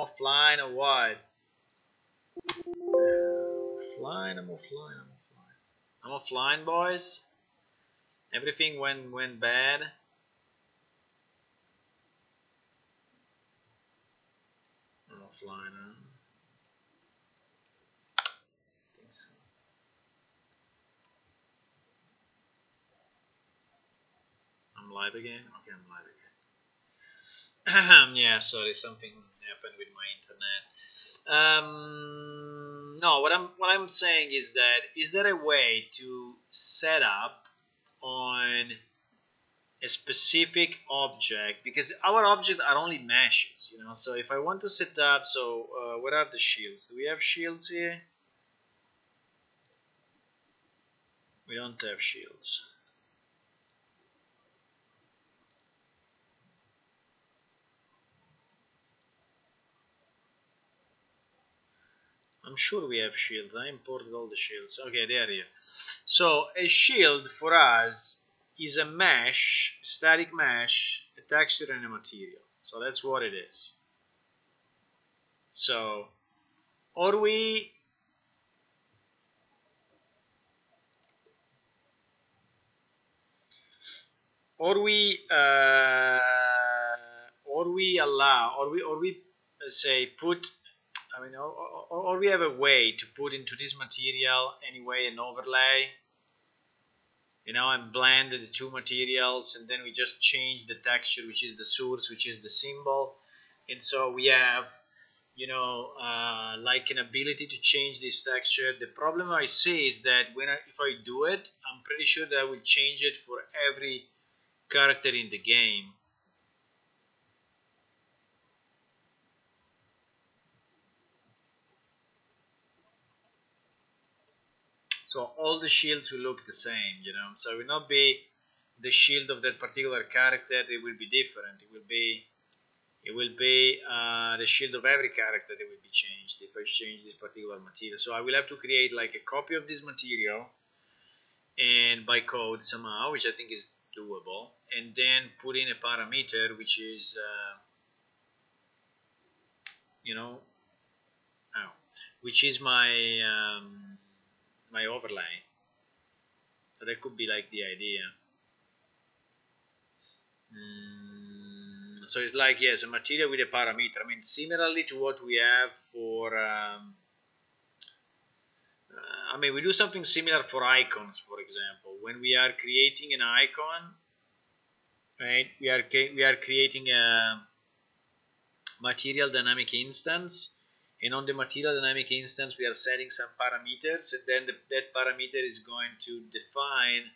offline or what? Offline, I'm offline, I'm offline. I'm offline, boys. Everything went bad. I'm offline, huh? I think so. I'm live again? Okay, I'm live again. Yeah, sorry, something happened with my internet. No, what I'm saying is that is there a way to set up on a specific object, because our objects are only meshes, you know. So if I want to set up, so what are the shields? Do we have shields here? We don't have shields. I'm sure we have shields. I imported all the shields. Okay, they are here. So a shield for us is a mesh, static mesh, a texture and a material. So that's what it is. So, or we allow, or we say put, I mean, or we have a way to put into this material anyway an overlay, you know, and blend the two materials, and then we just change the texture, which is the source, which is the symbol, and so we have, you know, like an ability to change this texture. The problem I see is that if I do it, I'm pretty sure that I will change it for every character in the game. So all the shields will look the same, you know. So it will not be the shield of that particular character. It will be different. It will be the shield of every character that will be changed if I change this particular material. So I will have to create like a copy of this material, and by code somehow, which I think is doable, and then put in a parameter which is you know, which is my my overlay. So that could be like the idea. So it's like, yes, a material with a parameter. I mean, similarly to what we have for I mean, we do something similar for icons, for example. When we are creating an icon, right, we are creating a material dynamic instance, and on the material dynamic instance we are setting some parameters, and then that parameter is going to define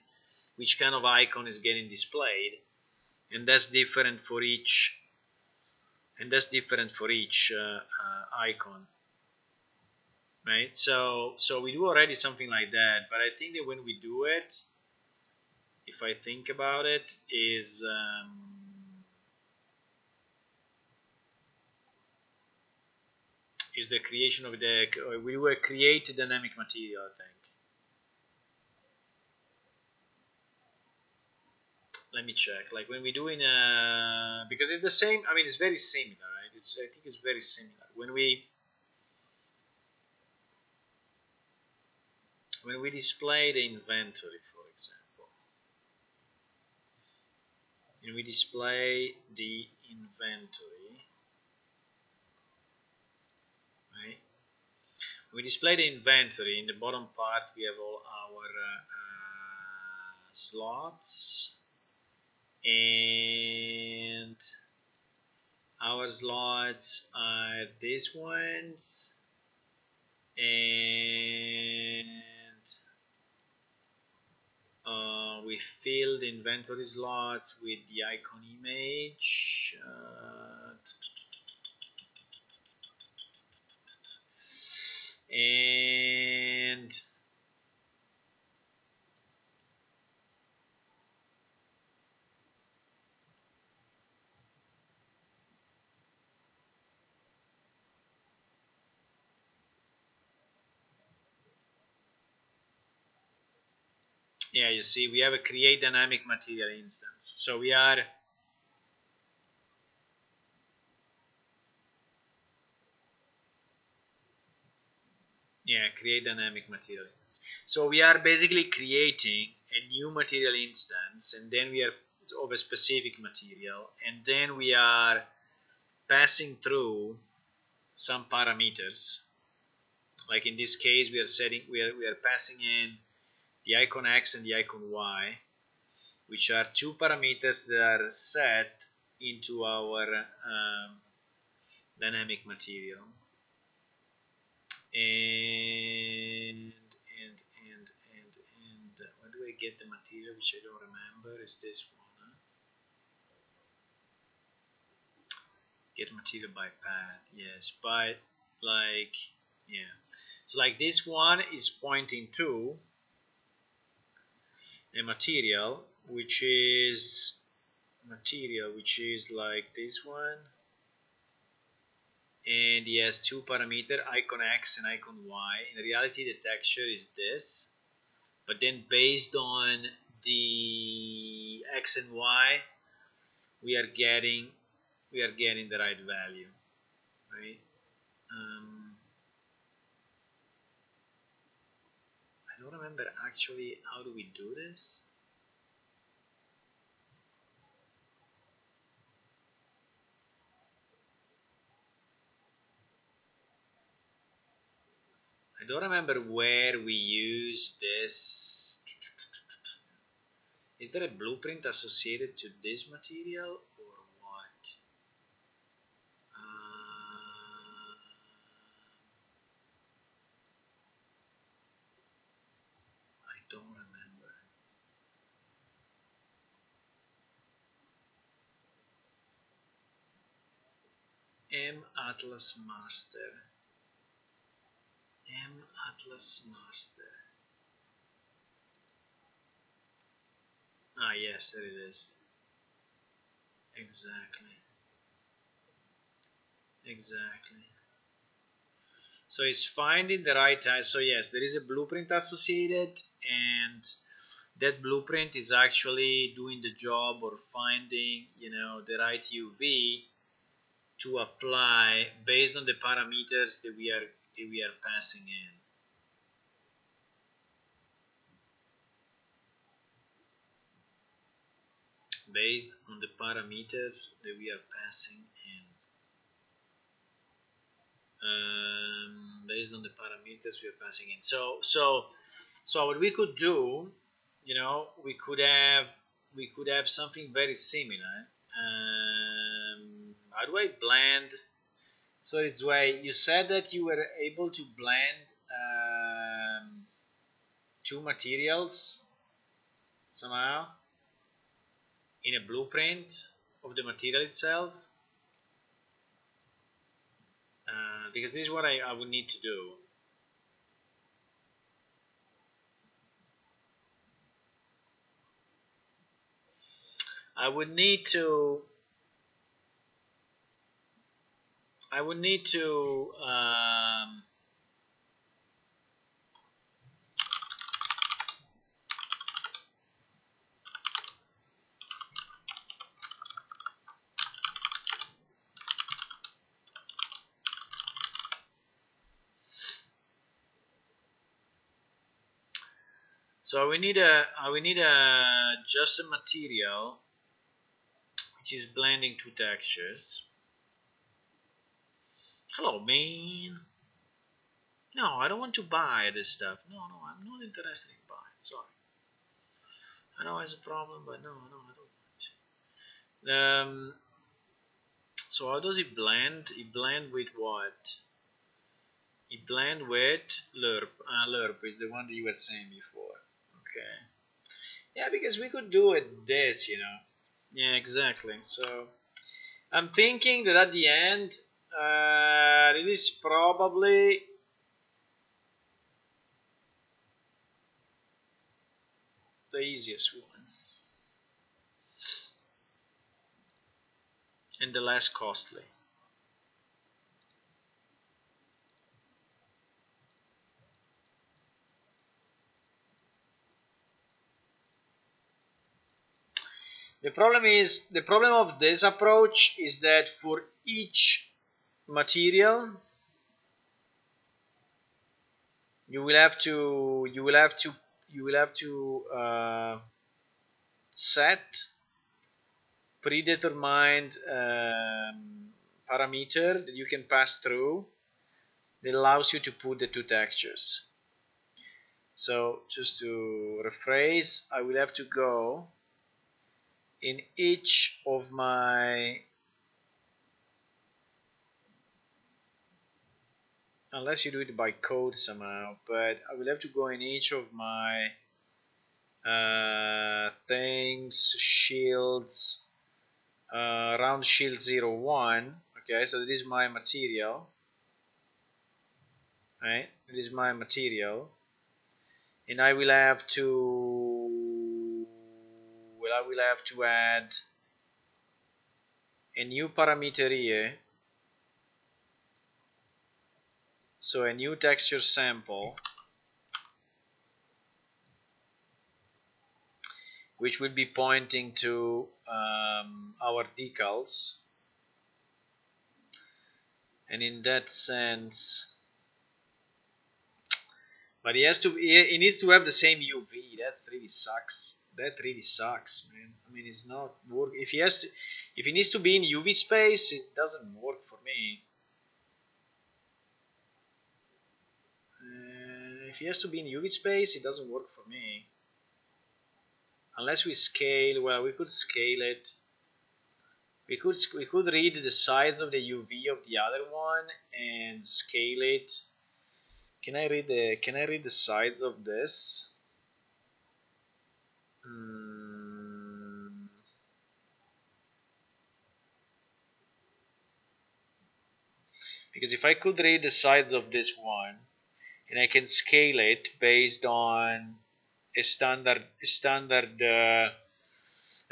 which kind of icon is getting displayed, and that's different for each icon, right? So we do already something like that, but I think that when we do it, if I think about it, is the creation of we will create dynamic material, I think. Let me check. Like when we do in because it's the same. I mean, it's very similar, right? I think it's very similar. When we display the inventory, for example, and we display the inventory, right? We display the inventory. In the bottom part, we have all our slots, and our slots are these ones, and we fill the inventory slots with the icon image. And yeah, you see, we have a create dynamic material instance. So we are Yeah, create dynamic material instance. So we are basically creating a new material instance, and then we are of a specific material, and then we are passing through some parameters. Like in this case, we are passing in the icon X and the icon Y, which are two parameters that are set into our dynamic material. And where do I get the material, which I don't remember? Is this one? Huh? Get material by path. Yes, but like, yeah. So like this one is pointing to a material which is like this one, and he has two parameters, icon X and icon Y. In reality, the texture is this, but then based on the X and Y, we are getting the right value, right? I don't remember actually how do we do this. I don't remember where we use this. Is there a blueprint associated to this material or what? I don't remember. M Atlas Master. M Atlas Master. Ah, yes, there it is. Exactly. So it's finding the right time. So yes, there is a blueprint associated, and that blueprint is actually doing the job or finding, the right UV to apply based on the parameters that we are passing in. Based on the parameters that we are passing in. Based on the parameters we are passing in. So what we could do, we could have something very similar. How do I blend? So it's why you said that you were able to blend two materials somehow in a blueprint of the material itself, because this is what I would need to do. I would need to so we need just a material which is blending two textures. Hello, man. No, I don't want to buy this stuff. No, I'm not interested in buying. Sorry. I know it's a problem, but no, I don't want. So how does it blend? It blend with what? It blend with lerp. Lerp is the one that you were saying before. Okay. Yeah, because we could do it this, Yeah, exactly. So I'm thinking that at the end, it is probably the easiest one and the less costly. The problem of this approach is that for each material you will have to set predetermined parameter that you can pass through that allows you to put the two textures. So just to rephrase, I will have to go in each of my, unless you do it by code somehow, but I will have to go in each of my things, shields, round shield 01. Okay, so this is my material, right? It is my material, and I will have to, well, I will have to add a new parameter here. So a new texture sample, which will be pointing to our decals, and in that sense, but he needs to have the same UV. That really sucks. That really sucks, man. I mean, it's not work. If he needs to be in UV space, it doesn't work for me. If he has to be in UV space, it doesn't work for me. Unless we scale, well, we could scale it. We could read the size of the UV of the other one and scale it. Can I read the size of this? Because if I could read the size of this one, and I can scale it based on a standard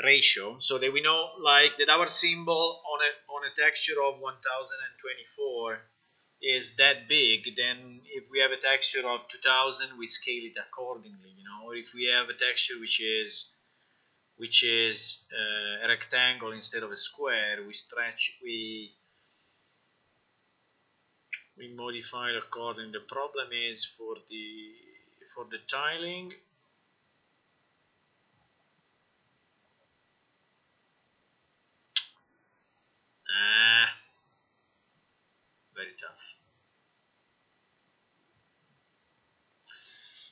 ratio, so that we know like that our symbol on a texture of 1024 is that big, then if we have a texture of 2000, we scale it accordingly, you know. Or if we have a texture which is a rectangle instead of a square, we modify it according. The problem is for the tiling, very tough.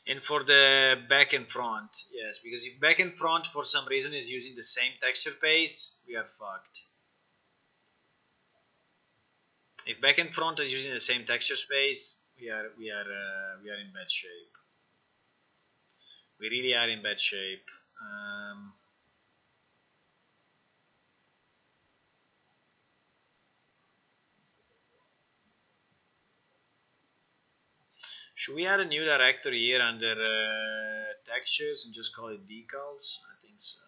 And for the back and front, yes, because if back and front for some reason is using the same texture pace, we are fucked. If back and front is using the same texture space, we are in bad shape. We really are in bad shape. Should we add a new directory here under textures and just call it decals? I think so.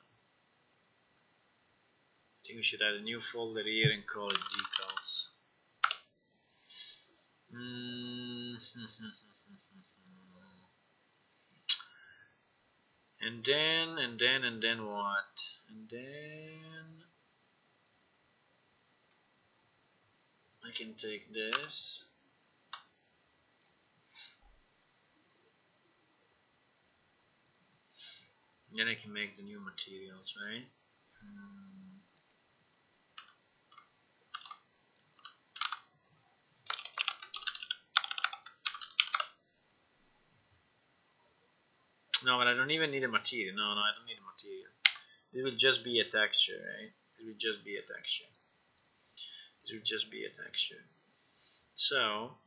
I think we should add a new folder here and call it decals. And then what? And then I can take this. Then I can make the new materials, right? No, but I don't even need a material. No, I don't need a material. It will just be a texture, right? It will just be a texture. This will just be a texture. So,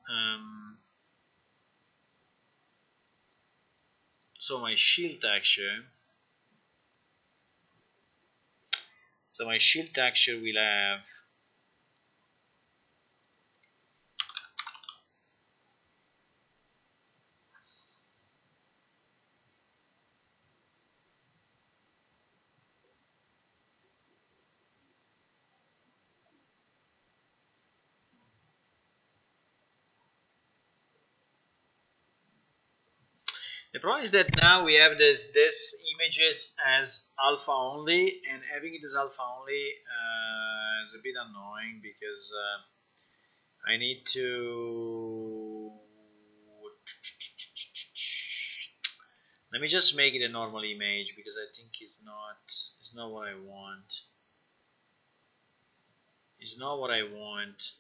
my shield texture. So my shield texture will have the problem is that now we have this images as alpha only, and having it as alpha only is a bit annoying because I need to Let me just make it a normal image because I think it's not what I want. It's not what I want.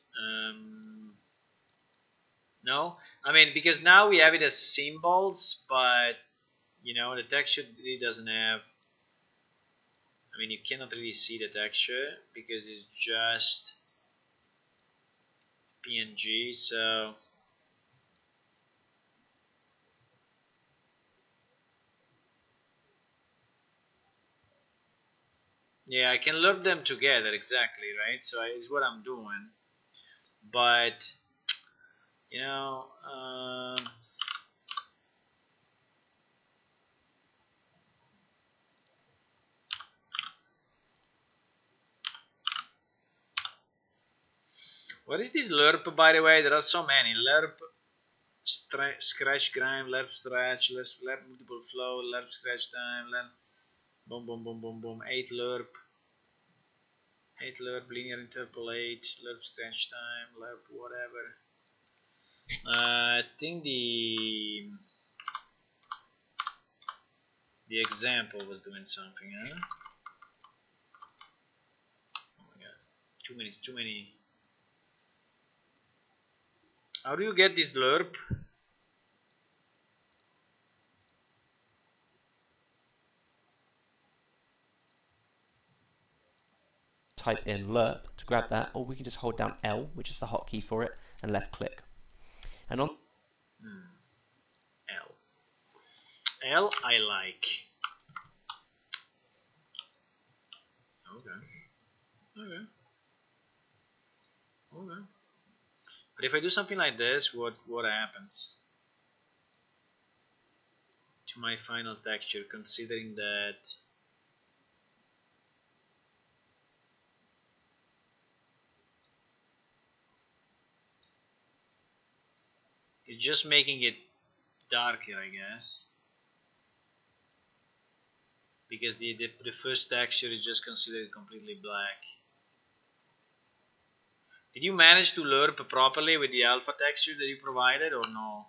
No, I mean, because now we have it as symbols, but you know the texture really doesn't have. I mean, you cannot really see the texture because it's just PNG. So yeah, I can lump them together exactly, right? So it's what I'm doing, but you know. What is this lerp, by the way? There are so many. Lerp, scratch grind, lerp stretch, lerp multiple flow, lerp scratch time, lerp boom, boom, boom, boom, boom. 8 lerp, 8 lerp, linear interpolate, lerp scratch time, lerp whatever. I think the example was doing something, huh? Oh my god, too many. How do you get this lerp? Type in lerp to grab that, or we can just hold down L, which is the hotkey for it, and left click. And on L I like. Okay. But if I do something like this, what happens to my final texture, considering that it's just making it darker, I guess, because the first texture is just considered completely black. Did you manage to lerp properly with the alpha texture that you provided, or no?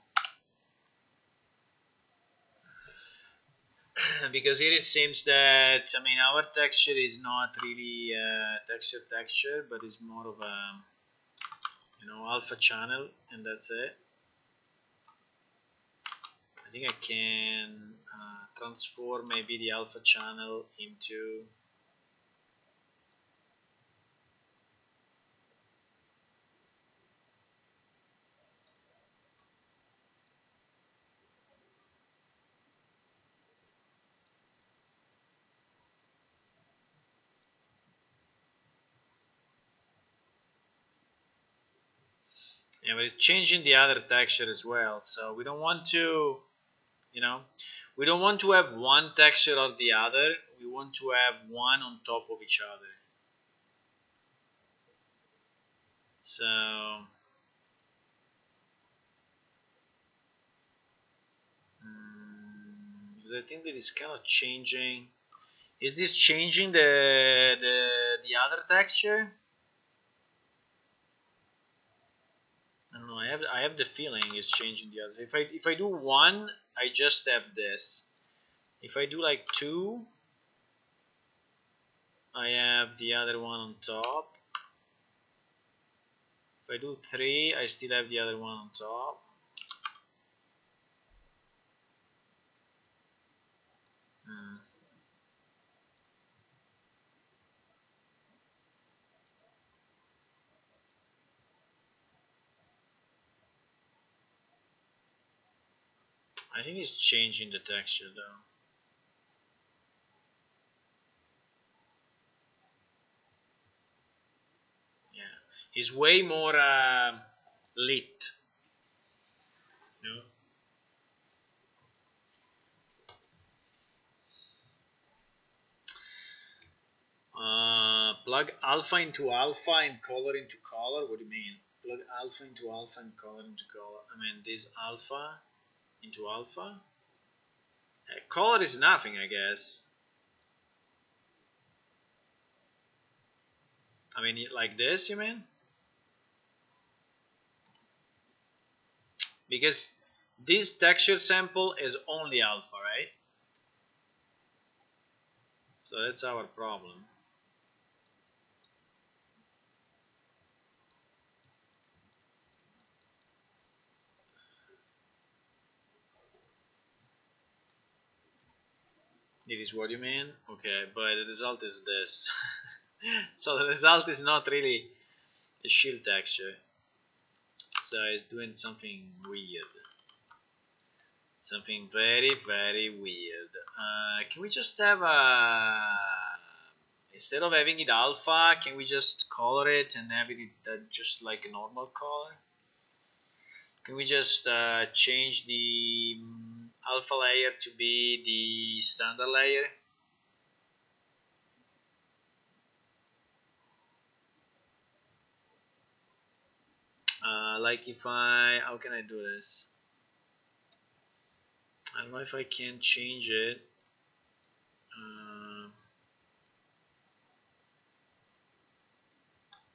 Because here it seems that, I mean, our texture is not really texture, but it's more of a, you know, alpha channel, and that's it. I think I can transform maybe the alpha channel into yeah, but it's changing the other texture as well. So we don't want to, you know, we don't want to have one texture or the other. We want to have one on top of each other. So because I think that it's kind of changing. Is this changing the other texture? I don't know. I have the feeling it's changing the others. If I do one, I just have this. If I do like two, I have the other one on top. If I do three, I still have the other one on top. I think it's changing the texture though. Yeah, it's way more lit. You know? Plug alpha into alpha and color into color. What do you mean? Plug alpha into alpha and color into color. I mean, this alpha into alpha. Color is nothing, I guess. I mean, like this, you mean? Because this texture sample is only alpha, right? So that's our problem. It is what you mean? Okay, but the result is this. So the result is not really a shield texture. So it's doing something weird. Something very, very weird. Can we just have a... Instead of having it alpha, can we just color it and have it just like a normal color? Can we just change the alpha layer to be the standard layer? Like if how can I do this? I don't know if I can change it.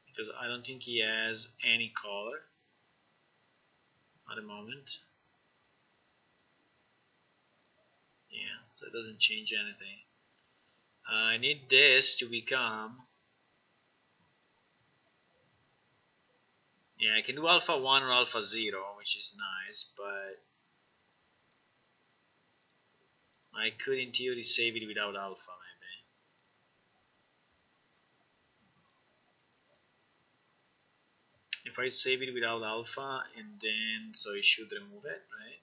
Because I don't think he has any color at the moment. Yeah, so it doesn't change anything. I need this to become... Yeah, I can do alpha 1 or alpha 0, which is nice, but I could in theory save it without alpha maybe. If I save it without alpha and then, so it should remove it, right?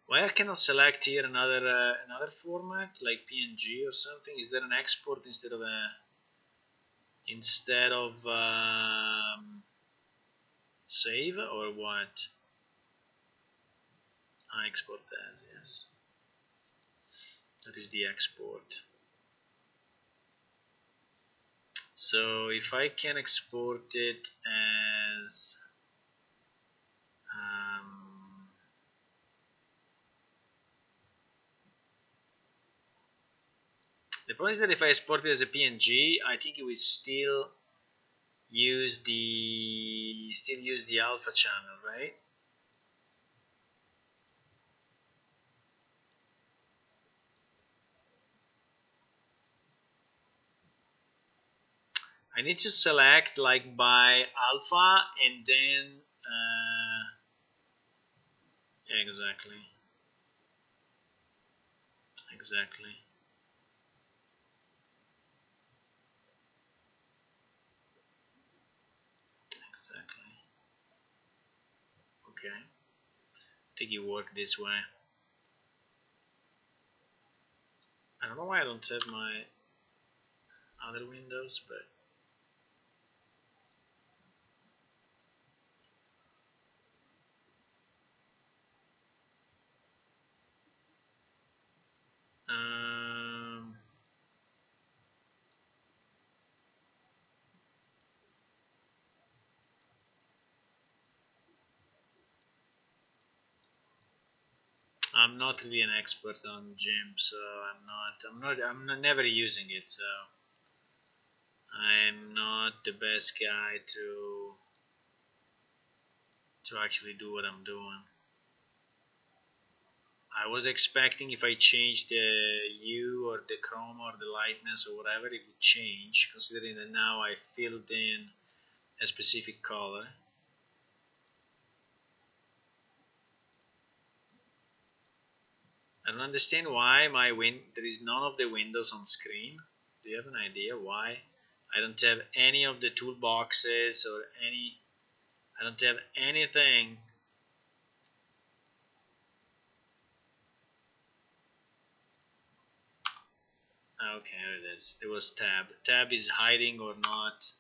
Why I cannot select here another format like PNG or something? Is there an export instead of save or what? I export that, yes. That is the export. So if I can export it as the point is that if I export it as a PNG, I think it will still use the alpha channel, right? I need to select like by alpha and then yeah, exactly. Exactly. Okay. I think it worked this way. I don't know why I don't have my other windows, but I'm not really an expert on GIMP, so I'm never using it, so I'm not the best guy to actually do what I'm doing. I was expecting if I change the hue or the chroma or the lightness or whatever, it would change, considering that now I filled in a specific color. I don't understand why there is none of the windows on screen. Do you have an idea why? I don't have any of the toolboxes or I don't have anything. Okay, there it is. It was tab. Tab is hiding or not.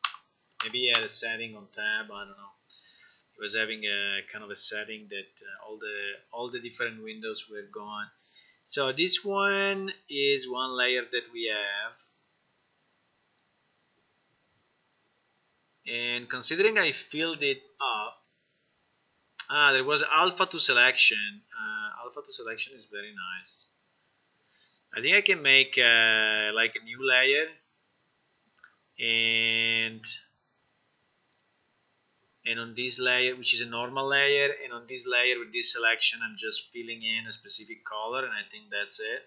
Maybe he had a setting on tab, I don't know. was having a kind of a setting that all the different windows were gone. So this one is one layer that we have, and considering I filled it up, there was alpha to selection. Alpha to selection is very nice. I think I can make like a new layer, and on this layer, which is a normal layer, and on this layer with this selection I'm just filling in a specific color, and I think that's it.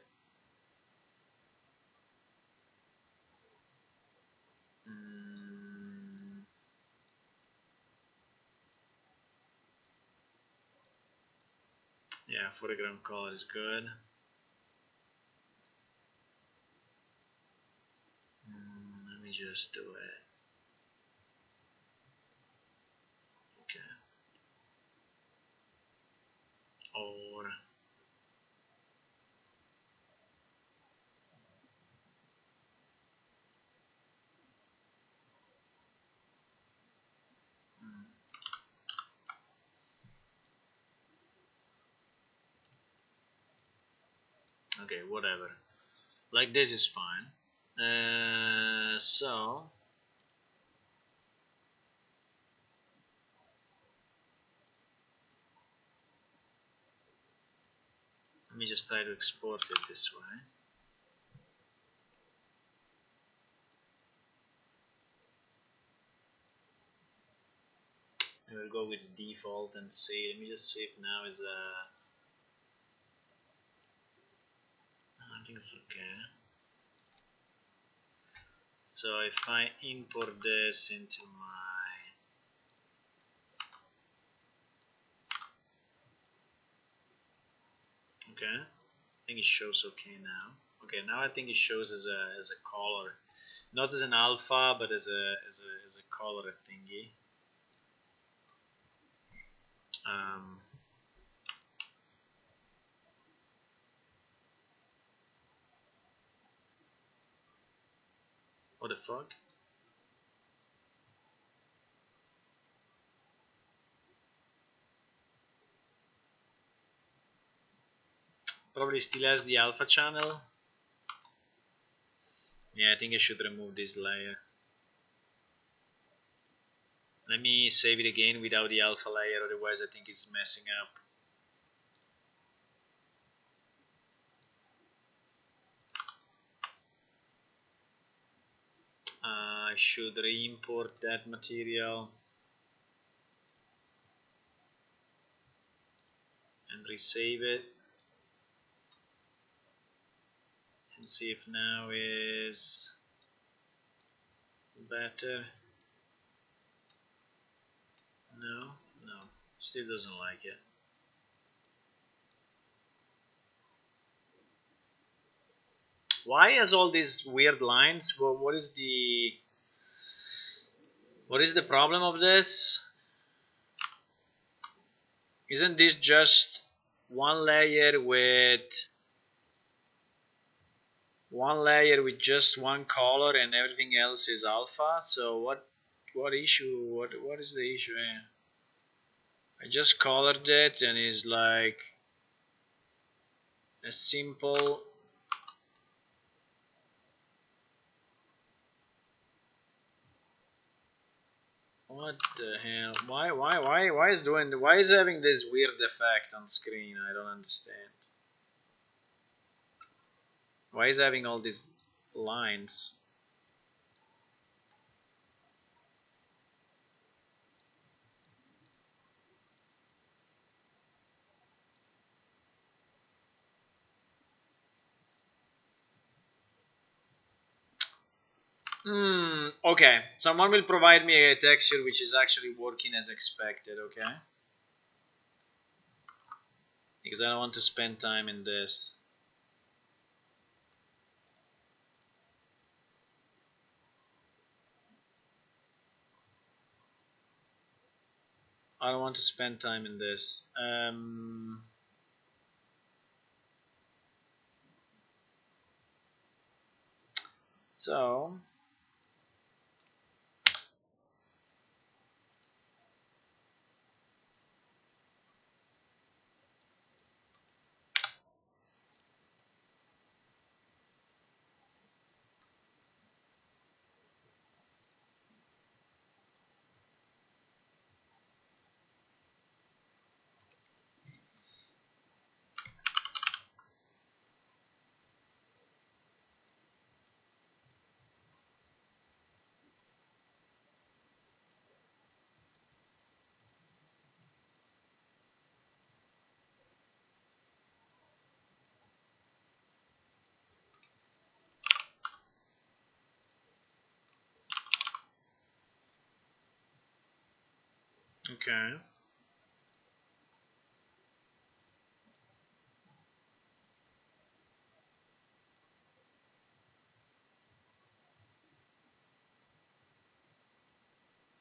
Yeah, foreground color is good. Let me just do it. Okay. Or okay, whatever. Like this is fine. So let me just try to export it this way. I will go with default and see. Let me just see if now is I think it's okay. So if I import this into my okay, I think it shows okay now. Okay, now I think it shows as a color, not as an alpha, but as a color thingy. What the fuck? Probably still has the alpha channel. Yeah, I think I should remove this layer. Let me save it again without the alpha layer, otherwise I think it's messing up. I should re-import that material and resave it and see if now is better. No, still doesn't like it. Why has all these weird lines? Well, what is the problem of this? Isn't this just one layer with just one color and everything else is alpha? So what issue? What is the issue here? I just colored it and it's like a simple. What the hell? Why is having this weird effect on screen? I don't understand. Why is having all these lines? Okay, someone will provide me a texture which is actually working as expected, okay? Because I don't want to spend time in this. I don't want to spend time in this. So Okay.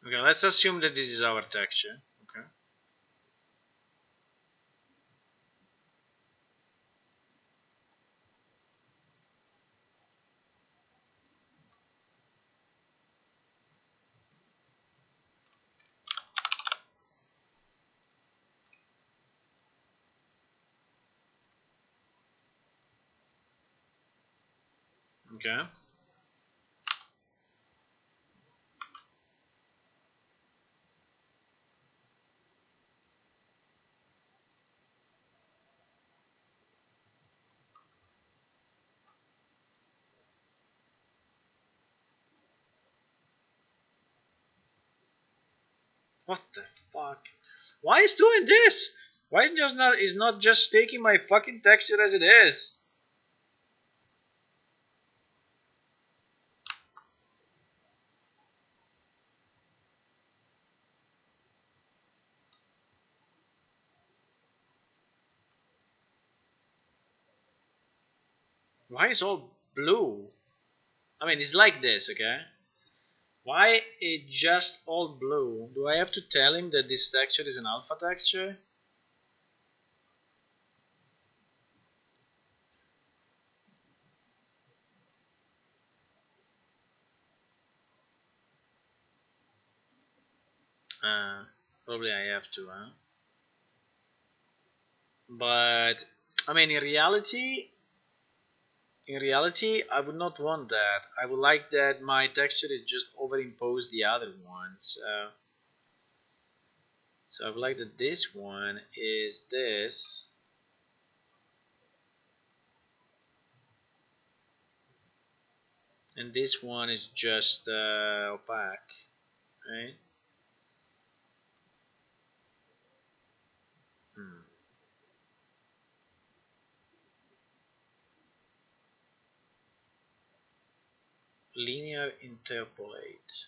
Okay, let's assume that this is our texture. Okay. Okay. What the fuck? Why is doing this? Why is not just taking my fucking texture as it is? Why is all blue? I mean, it's like this, okay? Why it just all blue? Do I have to tell him that this texture is an alpha texture? Probably I have to, huh? But I mean, in reality, I would not want that. I would like that my texture is just overimpose the other one. So I would like that this one is this, and this one is just opaque, right? Hmm. Linear interpolate.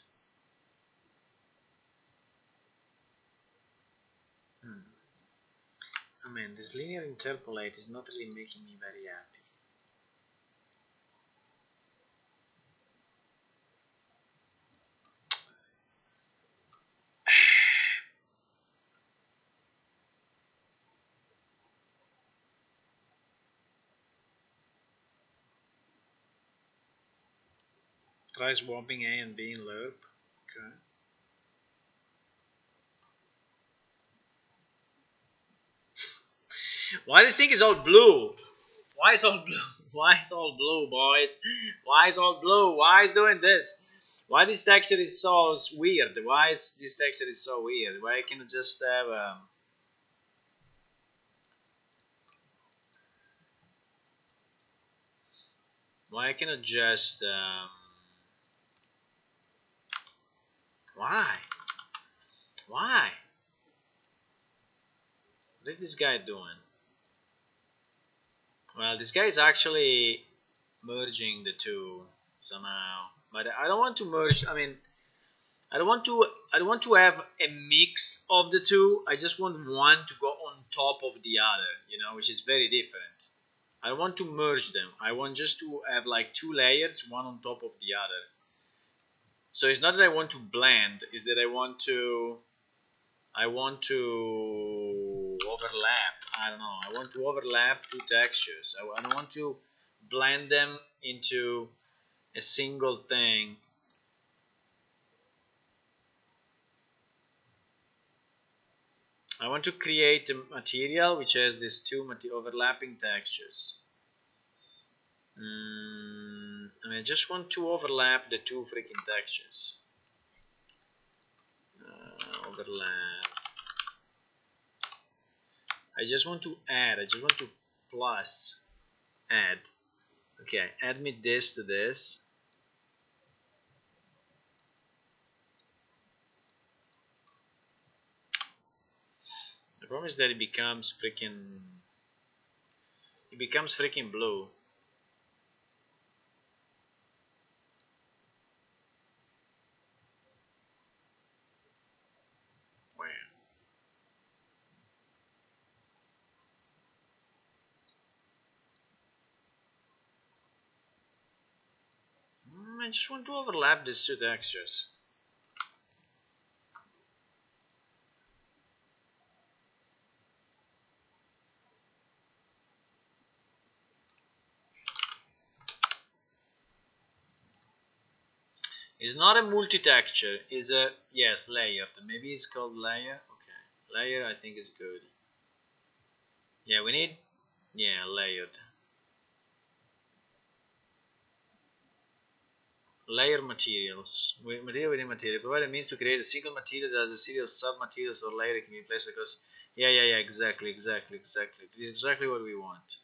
Hmm. I mean, this linear interpolate is not really making me very happy. Try swapping A and B in loop. Okay. Why this thing is all blue? Why is all blue? Why is all blue, boys? Why is all blue? Why is doing this? Why this texture is so weird? Why is this texture is so weird? Why I cannot just have why I cannot just why? Why? What is this guy doing? Well, this guy is actually merging the two somehow. But I don't want to merge. I mean, I don't want to. I don't want to have a mix of the two. I just want one to go on top of the other. You know, which is very different. I don't want to merge them. I want just to have like two layers, one on top of the other. So it's not that I want to blend. It's that I want to overlap. I don't know. I want to overlap two textures. I don't want to blend them into a single thing. I want to create a material which has these two overlapping textures. I mean, I just want to overlap the two freaking textures. Overlap. I just want to add. I just want to plus add. Okay, add me this to this. The problem is that it becomes freaking blue. Wow. I just want to overlap these two textures. It's not a multi-texture, it's a, yes, layered. Maybe it's called layer. Okay, layer I think is good. Yeah, we need, yeah, layered. Layer materials. Material within material. Provide a means to create a single material that has a series of sub-materials or layer that can be placed across. Yeah, exactly. This is exactly what we want.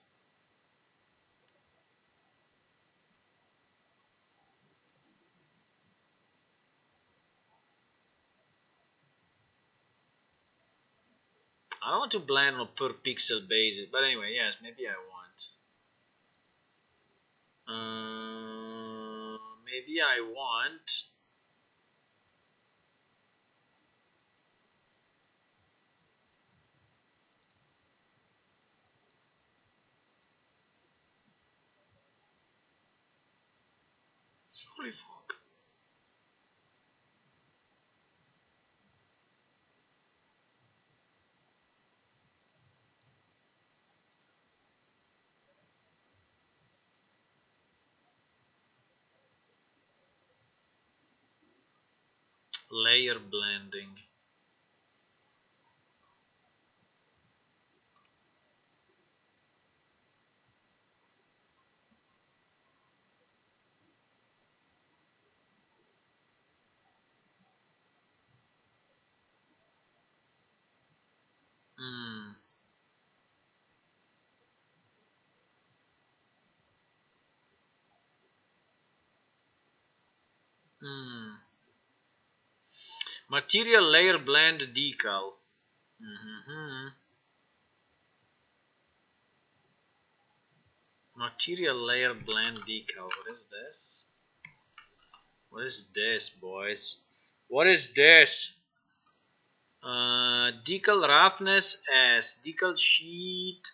I don't want to blend on a per pixel basis, but anyway, yes, maybe I want. Maybe I want. Holy fuck. Layer blending. Hmm. Hmm. Material layer blend decal. Mm-hmm. Material layer blend decal. What is this? What is this, boys? What is this? Decal roughness S. Decal sheet.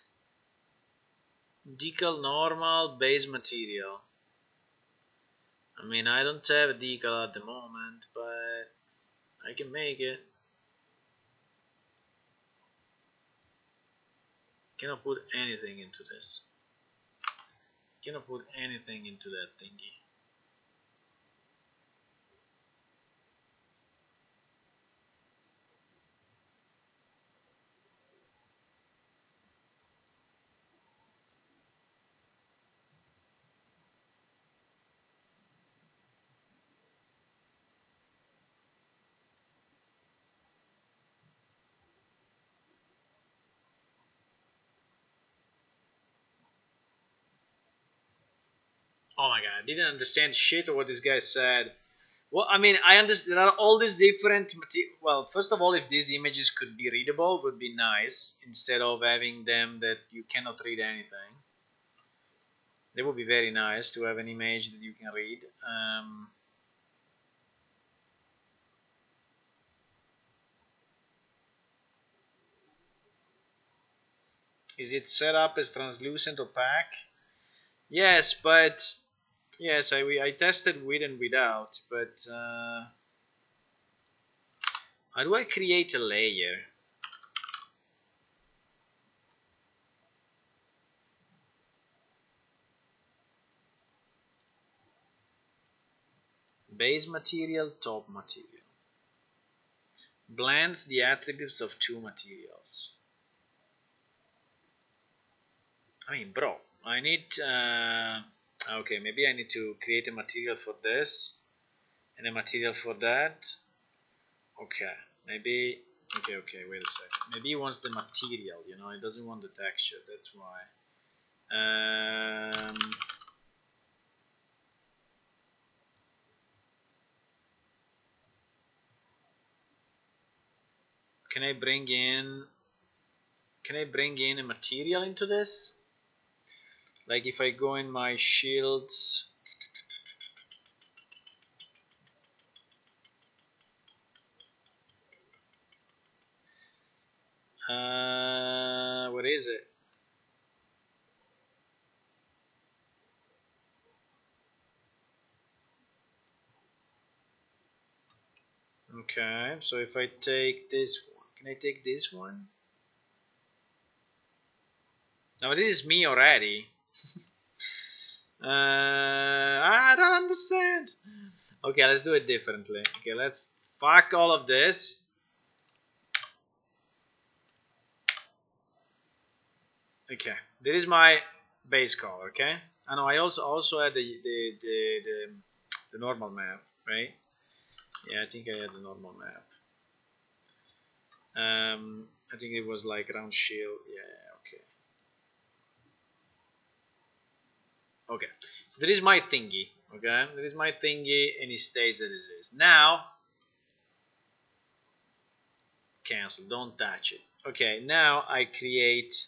Decal normal base material. I mean, I don't have a decal at the moment, but I can make it. Cannot put anything into this. Cannot put anything into that thingy. Oh my god, I didn't understand shit of what this guy said. Well, I mean, I understand there are all these different well, first of all, if these images could be readable, would be nice instead of having them that you cannot read anything. It would be very nice to have an image that you can read. Is it set up as translucent opaque? Yes, but yes, I tested with and without, but how do I create a layer? Base material, top material. Blends the attributes of two materials. I mean, bro, I need, okay, maybe I need to create a material for this and a material for that. Okay, maybe, okay, wait a second. Maybe he wants the material, you know, he doesn't want the texture, that's why. Can I bring in a material into this? Like if I go in my shields, what is it? Okay, so if I take this one, can I take this one? Now this is me already. I don't understand. Okay, let's do it differently. Okay, let's fuck all of this. Okay, this is my base color. Okay, I know I also had the normal map, right? Yeah, I think I had the normal map. I think it was like round shield. Yeah, okay. Okay, so there is my thingy. Okay, there is my thingy, and it stays as it is. Now, cancel. Don't touch it. Okay, now I create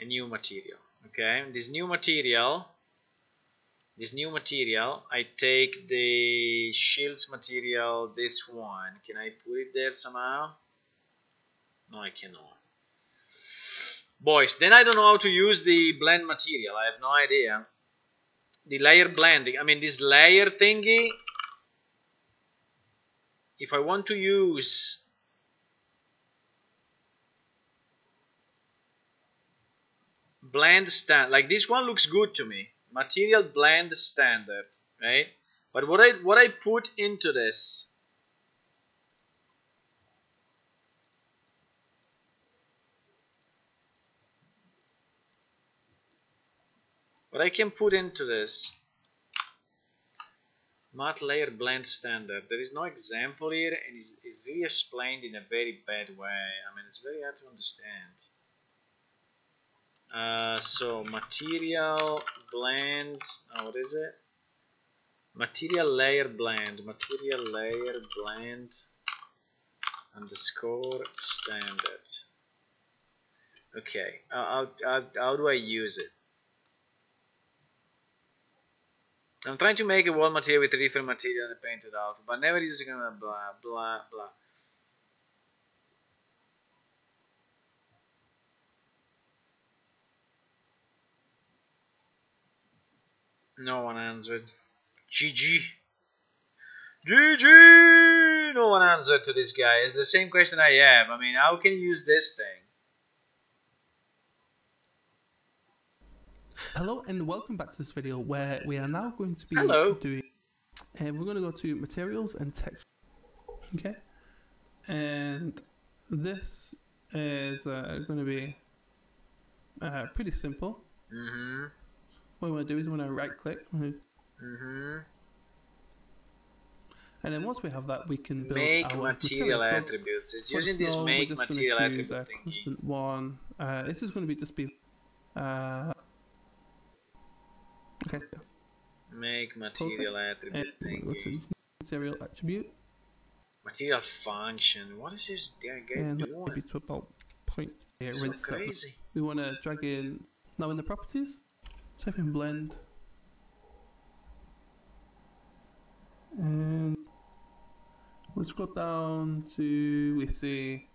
a new material. Okay, this new material, I take the shields material, this one. Can I put it there somehow? No, I cannot. Boys, then I don't know how to use the blend material. I have no idea. The layer blending, I mean this layer thingy, if I want to use blend stand, like this one looks good to me, material blend standard, right? But what I put into this, what I can put into this matte layer blend standard, there is no example here, and it's really explained in a very bad way. I mean, it's very hard to understand. So material blend, what is it? Material layer blend underscore standard. Okay, how do I use it? I'm trying to make a wall material with a different material and paint it out, but never using blah blah blah. No one answered. GG. GG! No one answered to this guy. It's the same question I have. I mean, how can you use this thing? Hello and welcome back to this video where we are now going to be doing, we're going to go to materials and text. Okay, and this is going to be pretty simple. What we want to do is we want to right click, and then once we have that, we can build make our material attributes. So it's using this make material attribute thingy. Constant one. This is going to be okay. Make material attribute thingy. Material attribute. Material function. What is this guy doing? Maybe to about point. Yeah, so crazy. We want to drag in now in the properties. Type in blend. And we'll scroll down to, we see,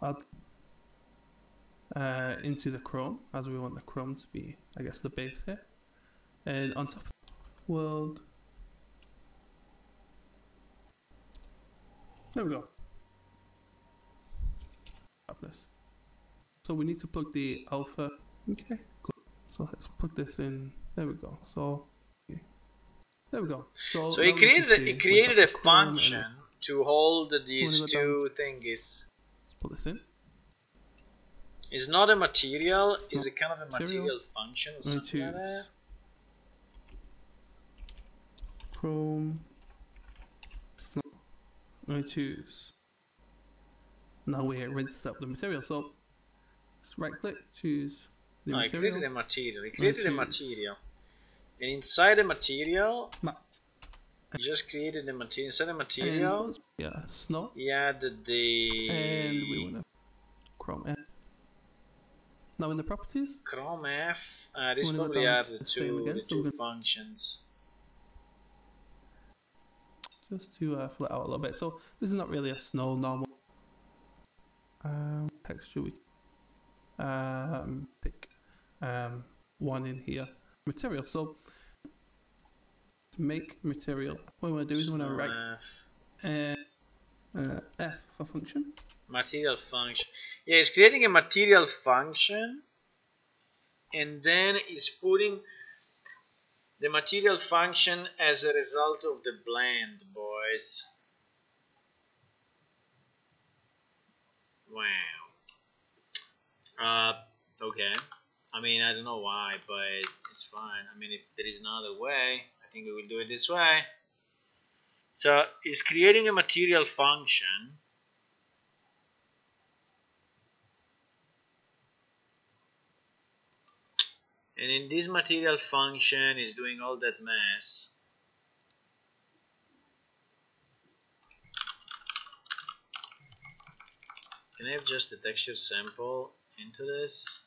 add into the Chrome, as we want the Chrome to be, I guess, the base here. And on top of world, there we go. So we need to plug the alpha. Okay, cool. So let's plug this in. There we go. So there we go. So it created a function to hold these two thingies. Let's put this in. It's not a material. It's a kind of a material function or something like that. Chrome. I'm going to choose. Now we're ready to set up the material. So just right click, choose the material. It created a material. It created a material. And inside the material, you just created the material. Inside the material, snow. You added the. And we want to Chrome F. Now in the properties, Chrome F. This probably are the two functions. Just to fill it out a little bit. So this is not really a snow normal. Texture. Pick one in here. Material. So make material. What we want to do is we want to write F for function. Material function. Yeah, it's creating a material function, and then it's putting the material function as a result of the blend, boys. Wow. Okay. I mean, I don't know why, but it's fine. I mean, if there is another way, I think we will do it this way. So it's creating a material function. And in this material function is doing all that mess. Can I have just a texture sample into this?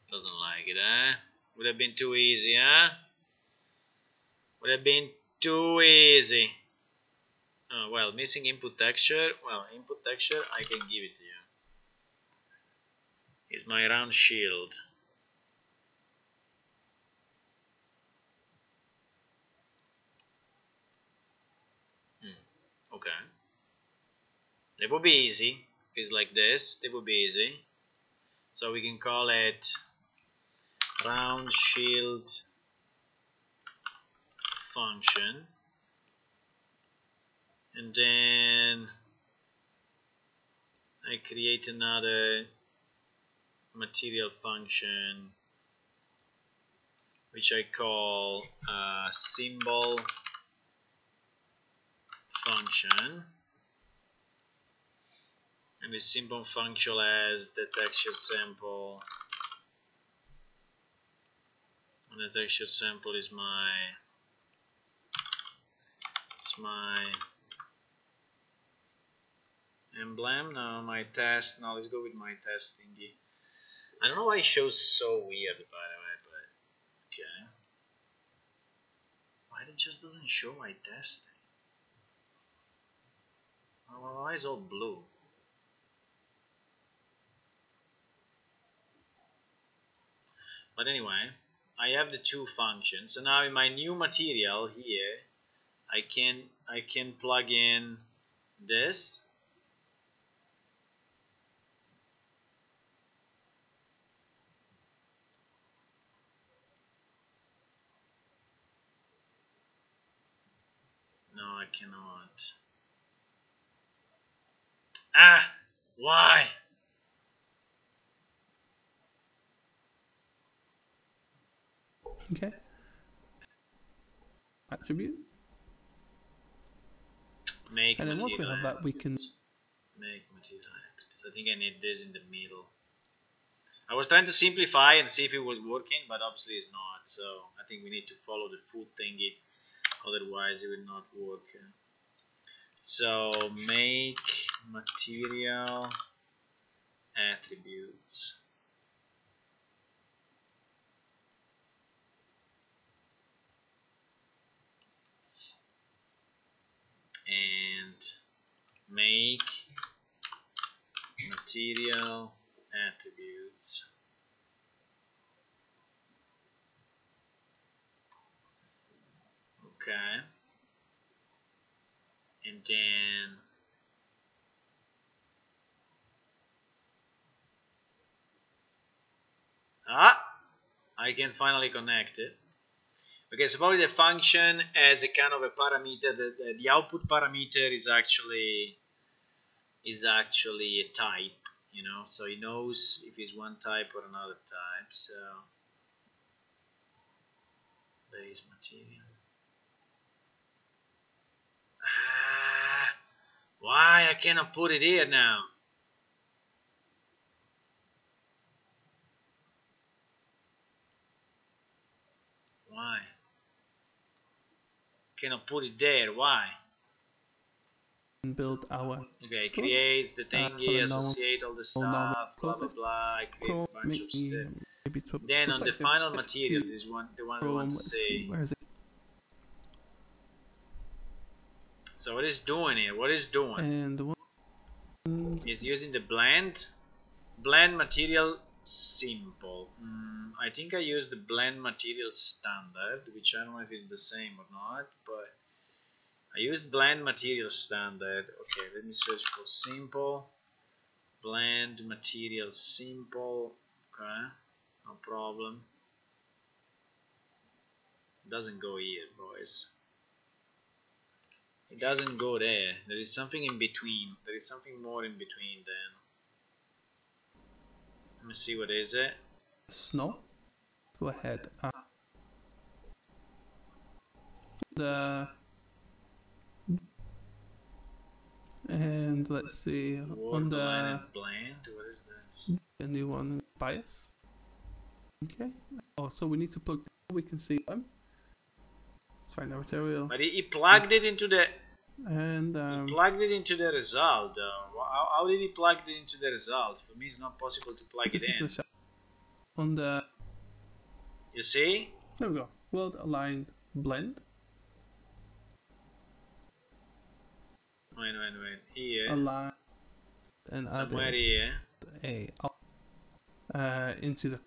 Doesn't like it, eh? Would have been too easy, huh? Would have been too easy. Oh, well, missing input texture. Well, input texture, I can give it to you. It's my round shield. Okay. It would be easy. If it's like this, it would be easy. So we can call it round shield function. And then I create another material function which I call symbol function, and the symbol function has the texture sample, and the texture sample is my emblem. No, my test. No, let's go with my test thingy. I don't know why it shows so weird, by the way, but okay. Why it just doesn't show my test thing? Why is all blue? But anyway, I have the two functions. So now in my new material here, I can plug in this. No, I cannot. Ah, why? Okay. Attribute. Make and then once we have that, we can make material attributes. I think I need this in the middle. I was trying to simplify and see if it was working, but obviously it's not. So I think we need to follow the full thingy, otherwise it will not work. So make material attributes. And make material attributes. Okay. And then I can finally connect it. Okay, so probably the function as a kind of a parameter, the output parameter is actually a type, you know, so it knows if it's one type or another type. So base material. Why I cannot put it here now? Why? Cannot put it there. Why? Build our. Okay, it creates the thingy, associate all the stuff, blah blah blah. It creates a bunch of stuff. Then on the final material, this one, the one we want to see. Where is it? So what is doing here? What is doing? And the one is using the blend material simple. I think I use the blend material standard, which I don't know if it's the same or not, but I used blend material standard. Okay, let me search for simple. Blend material simple. Okay, no problem. It doesn't go here, boys. It doesn't go there. There is something in between. There is something more in between then. Let me see, what is it? Snow. Go ahead. And let's see on the blend. What is this? A new one, bias. Okay. Oh, so we need to plug. We can see them. Let's find our material. But he plugged it into the. And he plugged it into the result. How did he plug it into the result? For me, it's not possible to plug it in. On the. You see? There we go. World aligned blend. Wait. Here. Align. And somewhere here. Into the.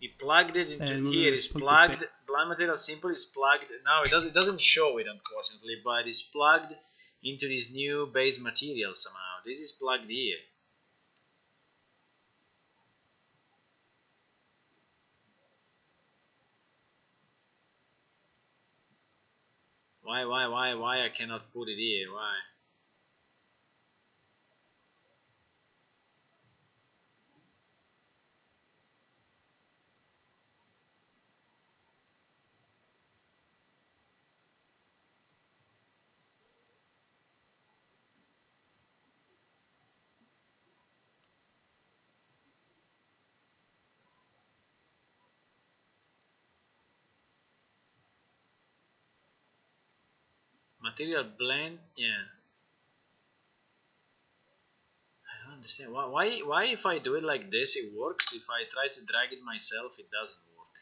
He plugged it into here. It's plugged. Blind material simple is plugged. Now it doesn't show it, unfortunately, but it's plugged into this new base material somehow. This is plugged here. Why I cannot put it here? Why? Material blend, yeah. I don't understand why if I do it like this it works. If I try to drag it myself it doesn't work.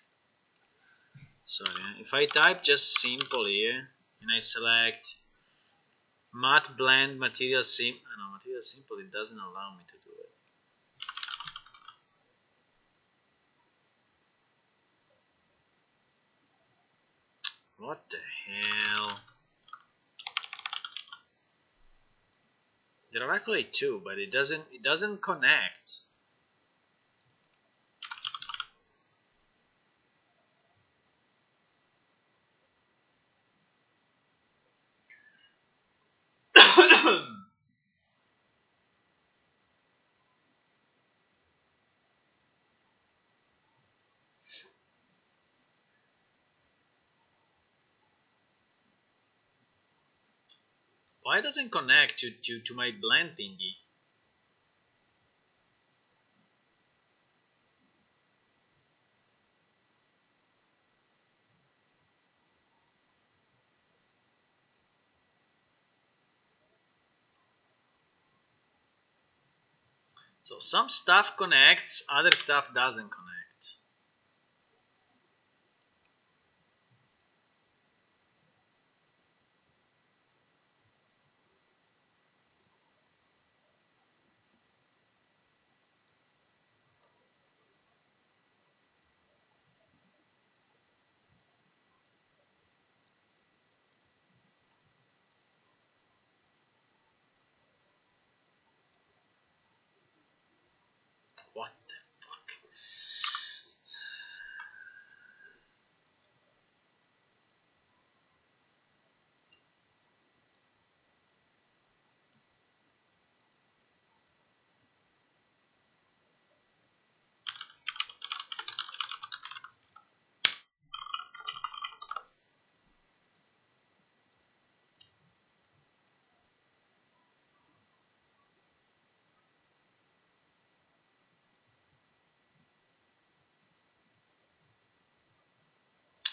Sorry, if I type just simple here and I select matte blend material material simple, it doesn't allow me to do it. What the hell? There are actually two, but it doesn't connect. Why doesn't connect to my blend thingy? So some stuff connects, other stuff doesn't connect. What the fuck?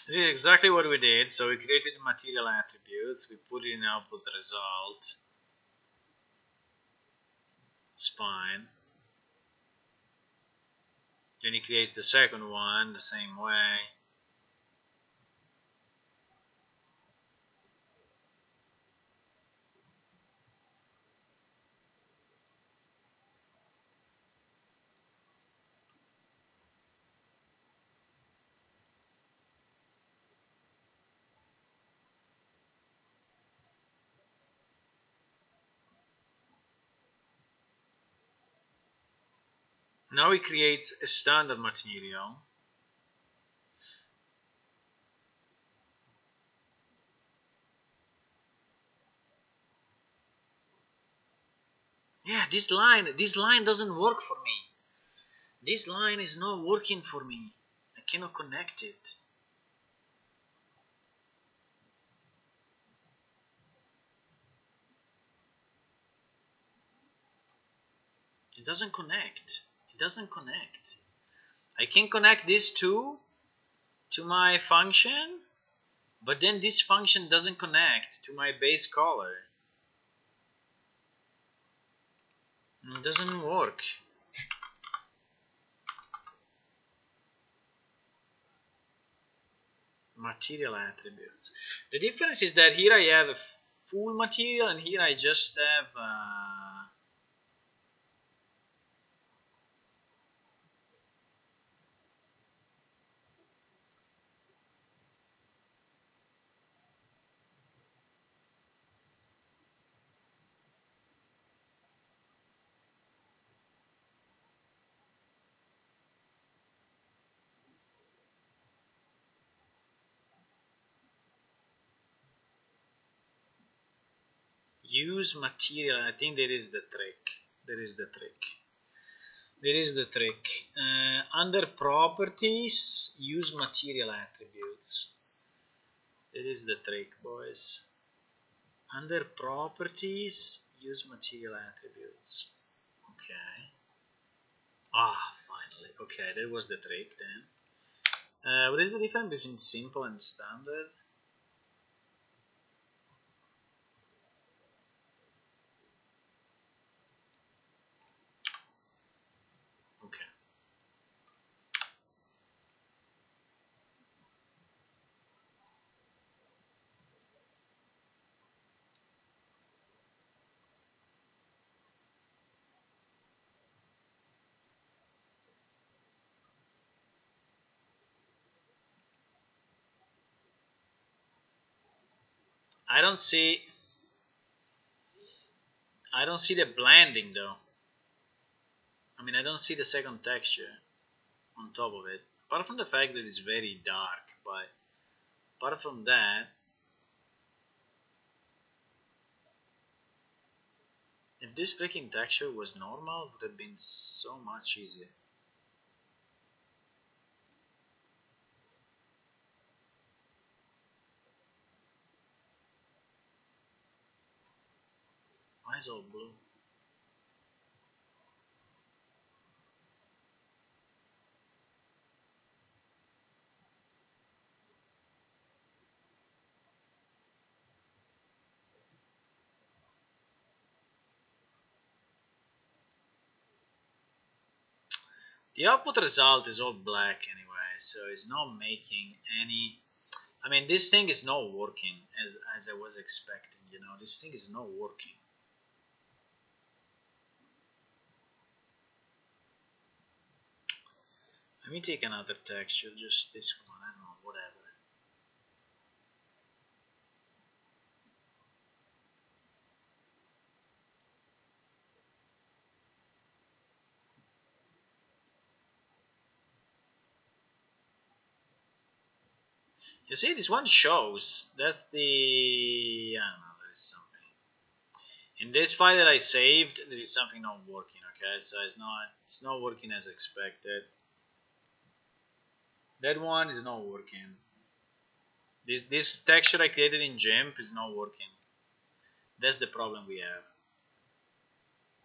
This is exactly what we did. So we created material attributes, we put it in output result. It's fine. Then he creates the second one the same way. Now it creates a standard material. Yeah, this line doesn't work for me. This line is not working for me. I cannot connect it. It doesn't connect. It doesn't connect. I can connect these two to my function, but then this function doesn't connect to my base color. It doesn't work. Material attributes. The difference is that here I have a full material and here I just have use material. I think that is the trick. Under properties, use material attributes. That is the trick, boys. Under properties, use material attributes. Okay. Finally. Okay, that was the trick then. What is the difference between simple and standard? Okay. I don't see the blending though. I mean, I don't see the second texture on top of it. Apart from the fact that it's very dark, but apart from that, if this freaking texture was normal, it would have been so much easier. Why is it all blue? The output result is all black anyway, so it's not making any. I mean, this thing is not working as I was expecting. You know, this thing is not working. Let me take another texture, just this one. I don't know, whatever. You see, this one shows. That's the. I don't know. There is something. In this file that I saved, there is something not working. Okay, so it's not working as expected. That one is not working. This texture I created in GIMP is not working. That's the problem we have.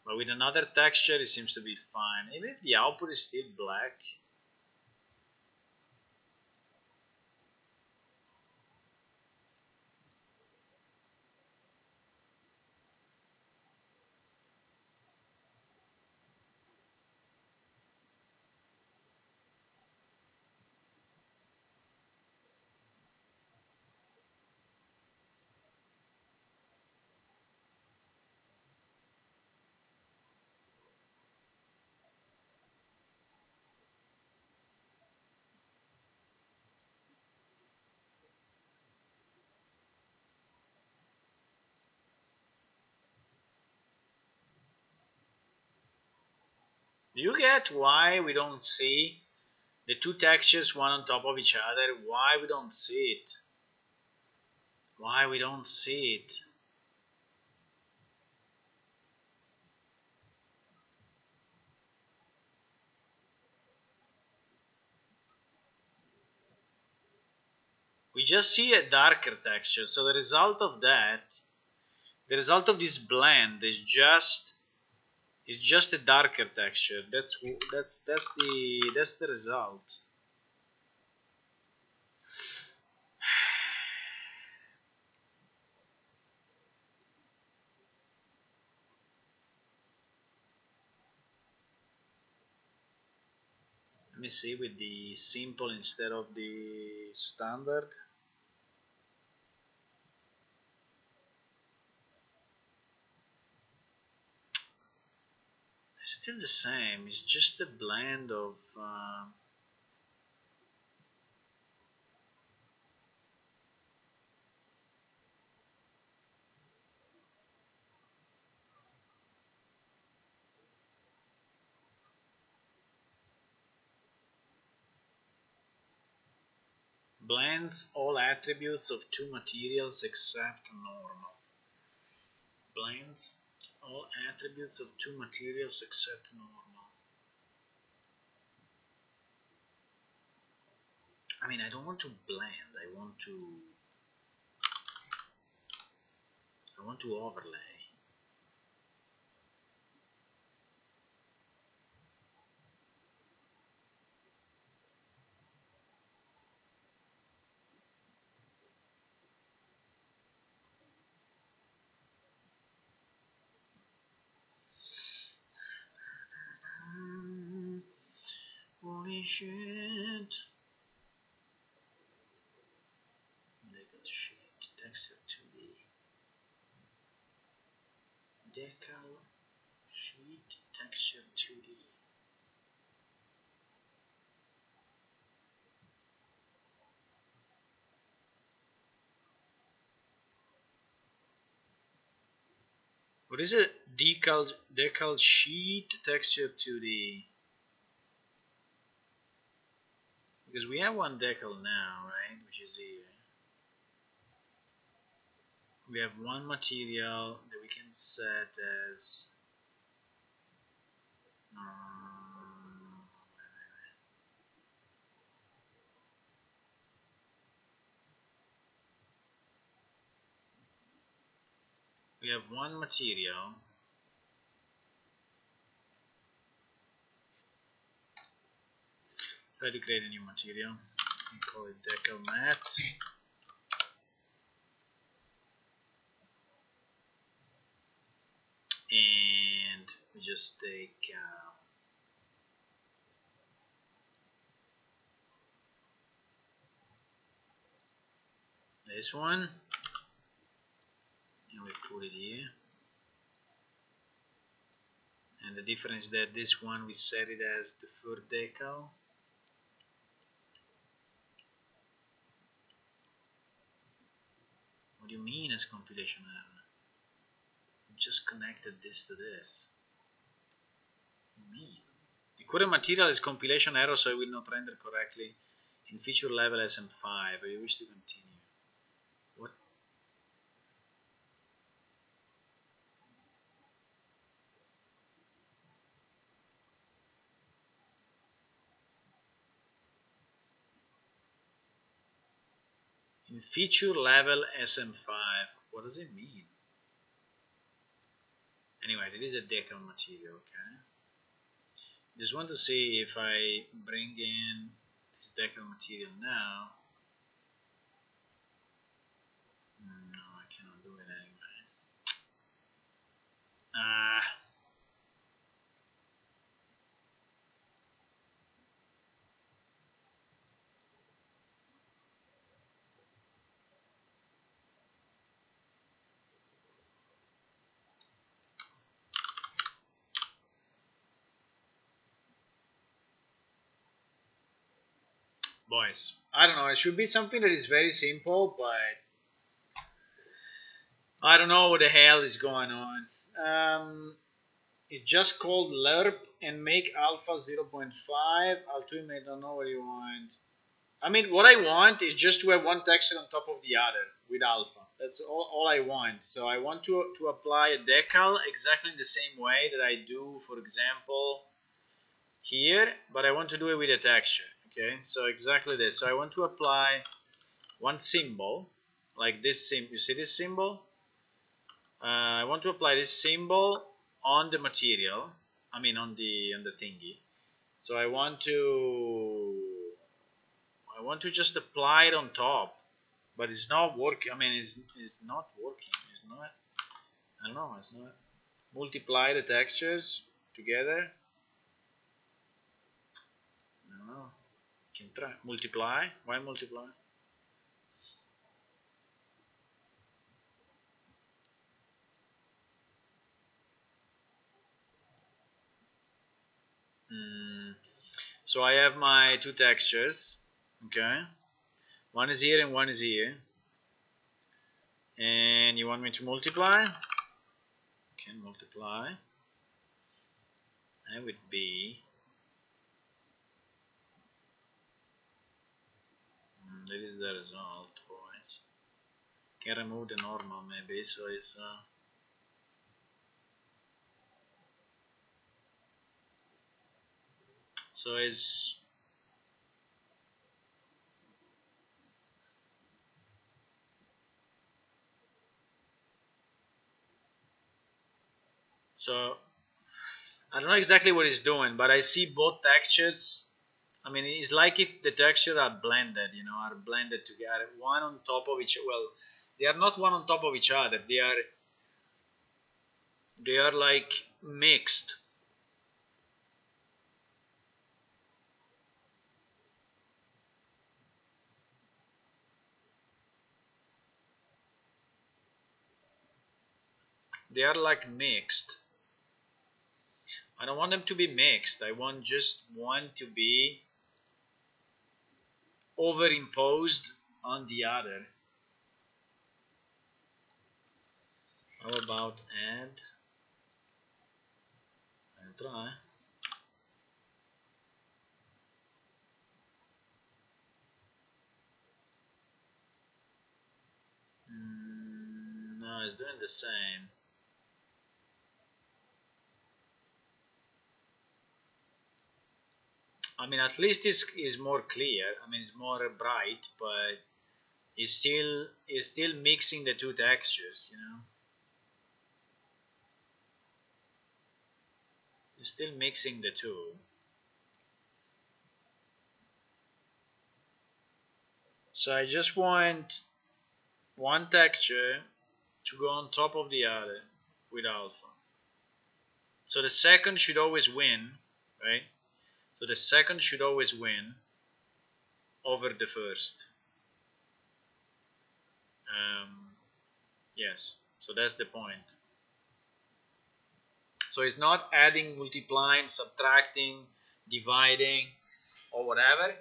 But with another texture, it seems to be fine. Even if the output is still black. Do you get why we don't see the two textures one on top of each other? Why we don't see it? Why we don't see it? We just see a darker texture. So the result of that, the result of this blend is just a darker texture. That's the result. Let me see with the simple instead of the standard. It's still the same. It's just a blend of blends all attributes of two materials except normal. Blends all attributes of two materials except normal. I mean, I don't want to blend. I want to overlay. Holy shit. Decal sheet, texture 2D. Decal sheet, texture 2D. What is it? Decal sheet, texture 2D. Because we have one decal now, right? Which is here. We have one material that we can set as we have one material try to create a new material. We call it Decal Matte. And we just take this one and we put it here. And the difference is that this one we set it as the third decal. What do you mean as compilation error? We just connected this to this. What do you mean? The current material is compilation error, so it will not render correctly in feature level SM5. I wish to continue. What? In feature level SM5. What does it mean? Anyway, it is a decal material, okay? Just want to see if I bring in this decal material now. No, I cannot do it anyway. Boys, I don't know, it should be something that is very simple, but I don't know what the hell is going on. It's just called lerp and make alpha 0.5. Altitude, I don't know what you want. I mean, what I want is just to have one texture on top of the other with alpha. That's all I want. So I want to apply a decal exactly in the same way that I do, for example, here, but I want to do it with a texture. Okay, so exactly this. So I want to apply one symbol, like this symbol. You see this symbol? I want to apply this symbol on the material. I mean, on the thingy. So I want to just apply it on top, but it's not working. I mean, it's not working. It's not. I don't know. It's not. Multiply the textures together. I don't know. Can try multiply. Why multiply? So I have my two textures. Okay. One is here and one is here. And you want me to multiply? Can multiply. That would be. That is the result, boys. Can remove the normal maybe, so it's so I don't know exactly what it's doing, but I see both textures. I mean, it's like if the textures are blended, are blended together, one on top of each. Well, they are not one on top of each other. They are like mixed. They are like mixed. I don't want them to be mixed. I want just one to be overimposed on the other. How about add? I'll try. No, it's doing the same. I mean, at least it's more clear. I mean, it's more bright, but it's still mixing the two textures. It's still mixing the two. So I just want one texture to go on top of the other with alpha. So the second should always win, right? So the second should always win over the first. Yes, so that's the point. So it's not adding, multiplying, subtracting, dividing, or whatever,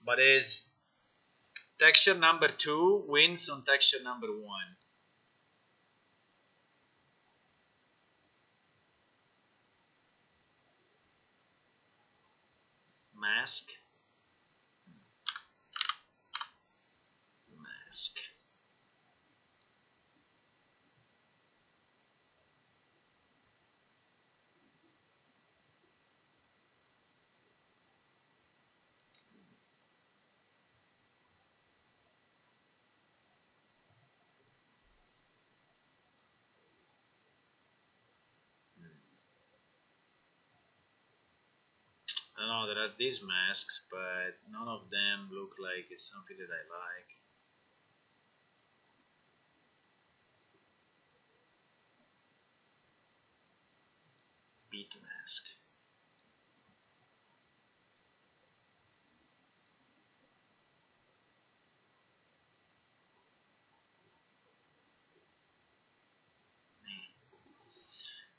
but is texture number 2 wins on texture number 1. Mask. I don't know, there are these masks, but none of them look like it's something that I like. Beat mask.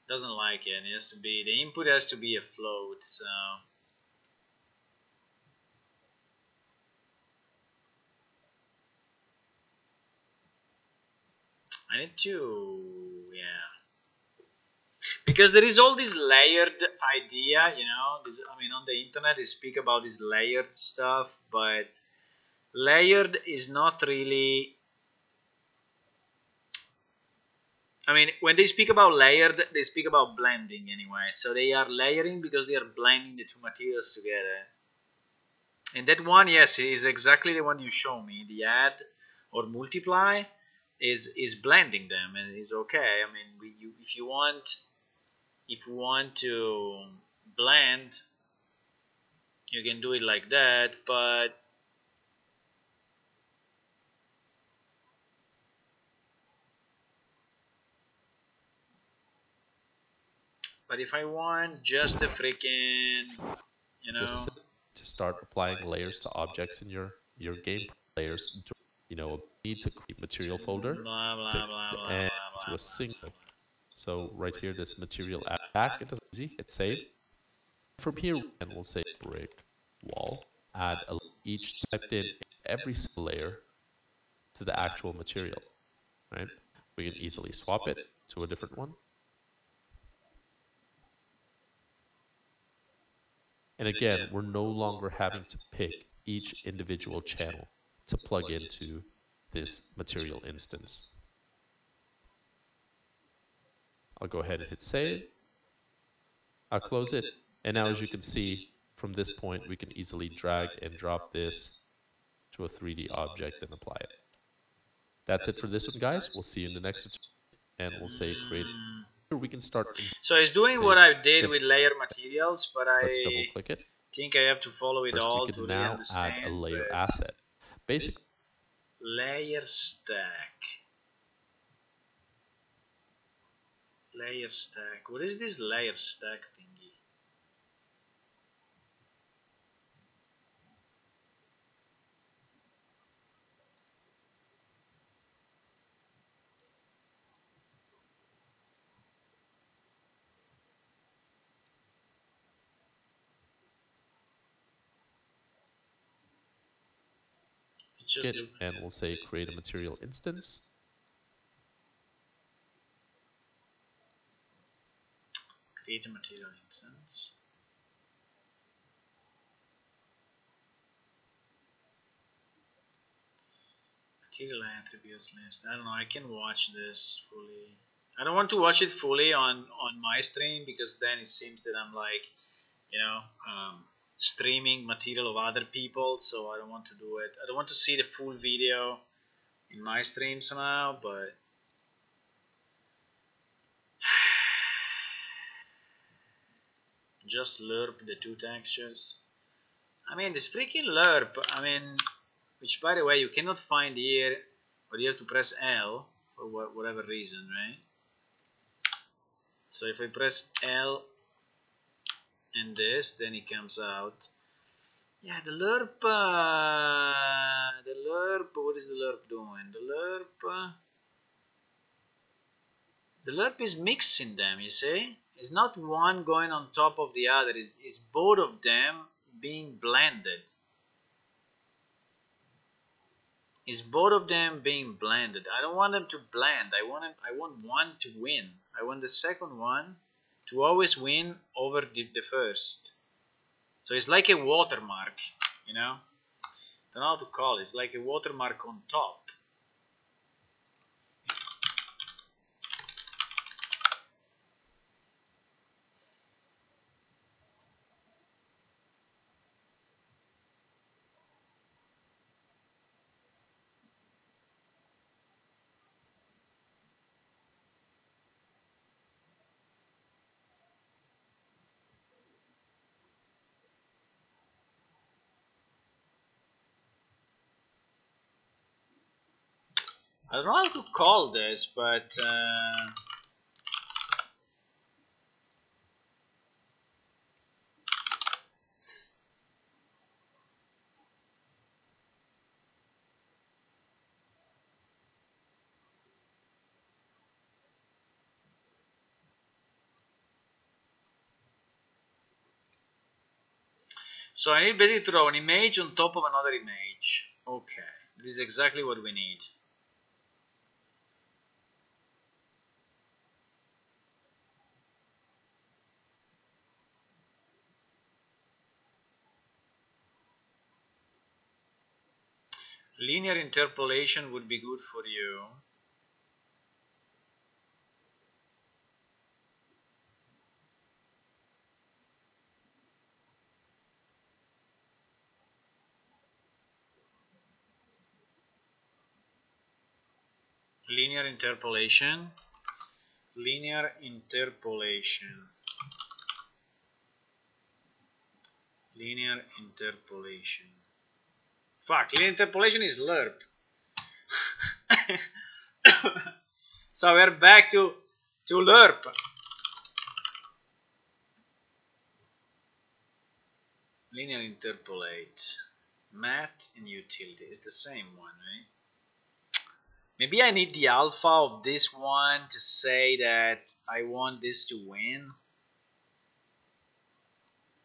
Doesn't like it. It has to be, the input has to be a float, so I need to, yeah. because there is all this layered idea, you know. This, I mean, on the internet they speak about this layered stuff, but layered is not really. I mean, when they speak about layered, they speak about blending anyway. So they are layering because they are blending the two materials together. And that one, yes, is exactly the one you show me. The add or multiply is blending them, and is okay. I mean, if you want to blend, you can do it like that, but if I want just a freaking, you know, just to start applying layers to objects in your game layers, you know, need to create material folder blah blah blah blah blah and blah to a blah. single. So right here, this material add back, it does easy, hit save. From here, and we'll say brick wall, add each typed in every single layer to the actual material, right? We can easily swap it to a different one. And again, we're no longer having to pick each individual channel to plug into this material instance. I'll go ahead and hit save. I'll close it. And now as you can see, from this point, we can easily drag and drop this to a 3D object and apply it. That's it for this one, guys. We'll see you in the next tutorial. And we'll say create. Here we can start. So it's doing what I did with layer materials, but let's double click it. Think I have to follow it all to really understand. Add a layer asset. Basically, layer stack. Layer stack. What is this layer stack thingy? and we'll say create a material instance. Create a material instance. Material attributes list. I don't know. I can watch this fully. I don't want to watch it fully on my stream, because then it seems that I'm like, you know, streaming material of other people. So I don't want to do it. I don't want to see the full video in my stream somehow, but just lerp the two textures. I mean, this freaking lerp, I mean, which by the way you cannot find here, but you have to press L for whatever reason, right? So if I press L and this, then it comes out. Yeah, the lerp, what is the lerp doing? The lerp is mixing them, you see? It's not one going on top of the other, it's both of them being blended. It's both of them being blended. I don't want them to blend. I want one to win. I want the second one to always win over the first. So it's like a watermark, you know? I don't know how to call it. It's like a watermark on top. I don't know how to call this, but so I need basically to throw an image on top of another image. Okay, this is exactly what we need. Linear interpolation would be good for you. Linear interpolation. Linear interpolation. Linear interpolation. Fuck, linear interpolation is lerp. So we're back to lerp. Linear interpolate. Math and utility is the same one, right? Maybe I need the alpha of this one to say that I want this to win.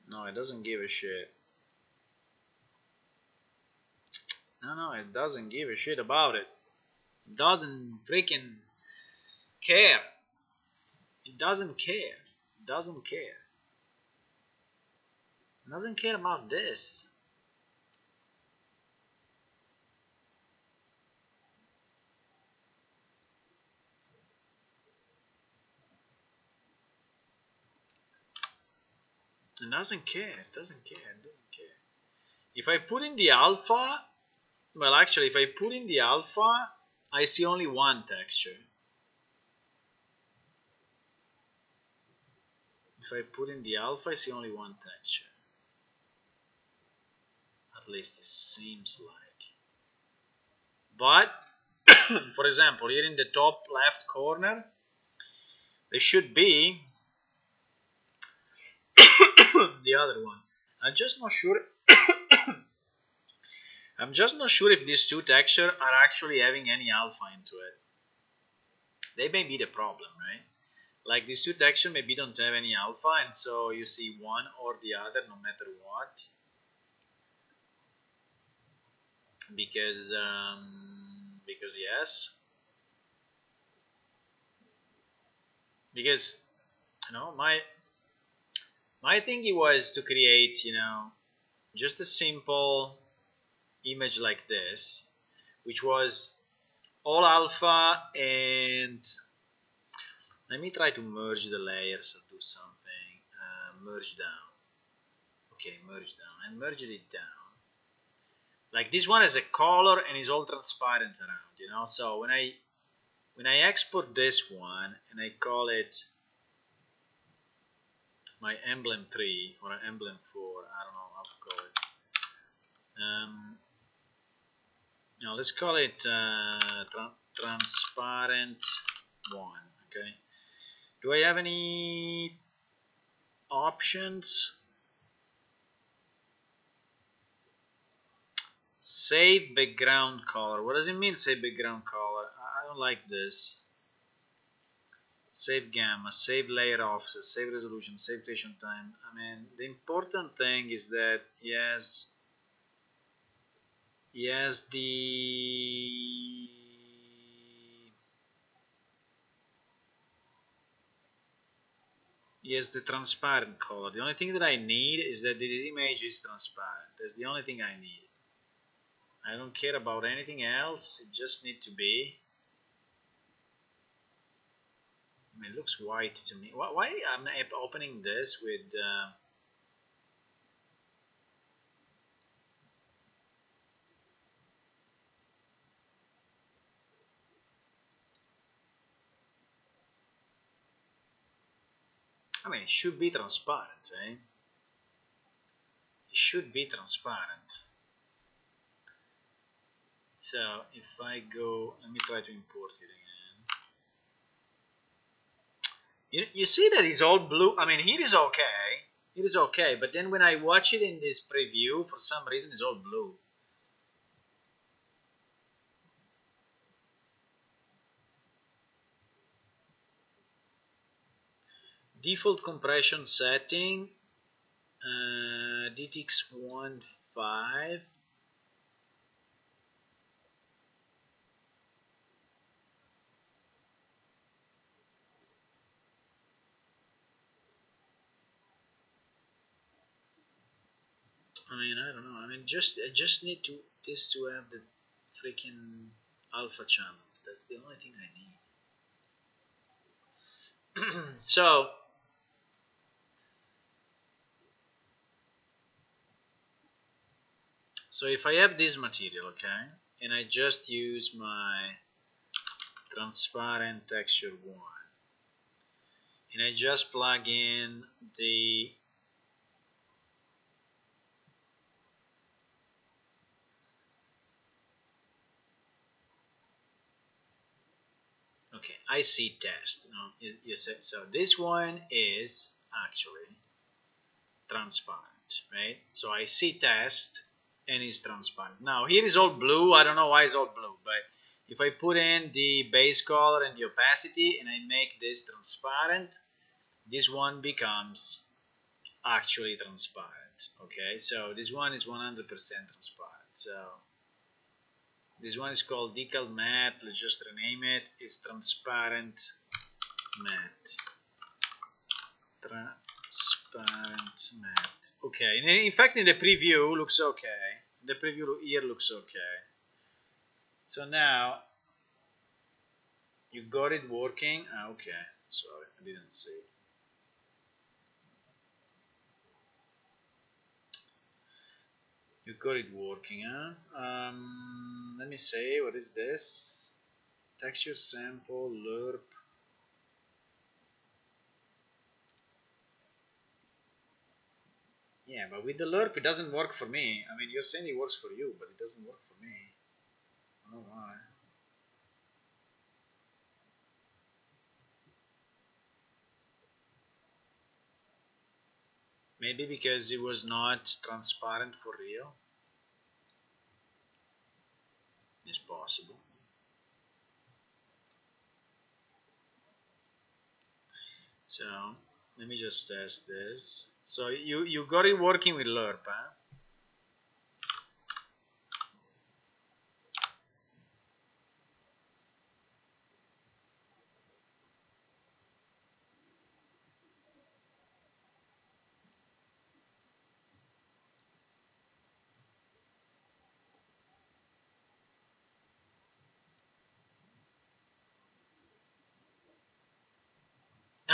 No, it doesn't give a shit. No, it doesn't give a shit about it. It doesn't freaking care. It doesn't care. It doesn't care. It doesn't care about this. It doesn't care. It doesn't care. It doesn't care. If I put in the alpha, well, actually, if I put in the alpha, I see only one texture. If I put in the alpha, I see only one texture. At least it seems like. But, for example, here in the top left corner, there should be the other one. I'm just not sure. I'm just not sure if these two textures are actually having any alpha into it. They may be the problem, right? Like these two textures maybe don't have any alpha, and so you see one or the other no matter what. Because yes. Because my thinking was to create, just a simple image like this, which was all alpha, and let me try to merge the layers or do something. Merge down. Okay, merge down. I merged it down. Like this one has a color and is all transparent around, So when I export this one and I call it my emblem 3 or emblem 4, I don't know how to call it. Now let's call it transparent 1. Okay. Do I have any options? Save background color. What does it mean, save background color? I don't like this. Save gamma, save layer offset, save resolution, save rotation time. I mean, the important thing is that yes, the transparent color. The only thing that I need is that this image is transparent. That's the only thing I need. I don't care about anything else. It just needs to be. I mean, it looks white to me. Why am I opening this with? I mean, it should be transparent, right? It should be transparent. So if I go, let me try to import it again. You see that it's all blue. I mean, here is okay. It is okay, but then when I watch it in this preview, for some reason, it's all blue. Default compression setting, DTX 1.5. I mean, I don't know. I mean, I just need this to have the freaking alpha channel. That's the only thing I need. So if I have this material, okay, and I just use my transparent texture 1, and I just plug in the okay, I see test. You said so. This one is actually transparent, right? So I see test and it's transparent. Now here is all blue. I don't know why it's all blue, but if I put in the base color and the opacity and I make this transparent, this one becomes actually transparent. Okay, so this one is 100% transparent. So this one is called Decal Matte. Let's just rename it. It's transparent matte. Transparent matte. Okay, and in fact in the preview looks okay. The preview here looks okay. So now you got it working. Okay, sorry, I didn't see it. You got it working, huh? Let me see, what is this? Texture sample, lerp. Yeah, but with the lerp it doesn't work for me. I mean, you're saying it works for you, but it doesn't work for me. I don't know why. Maybe because it was not transparent for real. It's possible. So let me just test this. So you got it working with lerp, huh?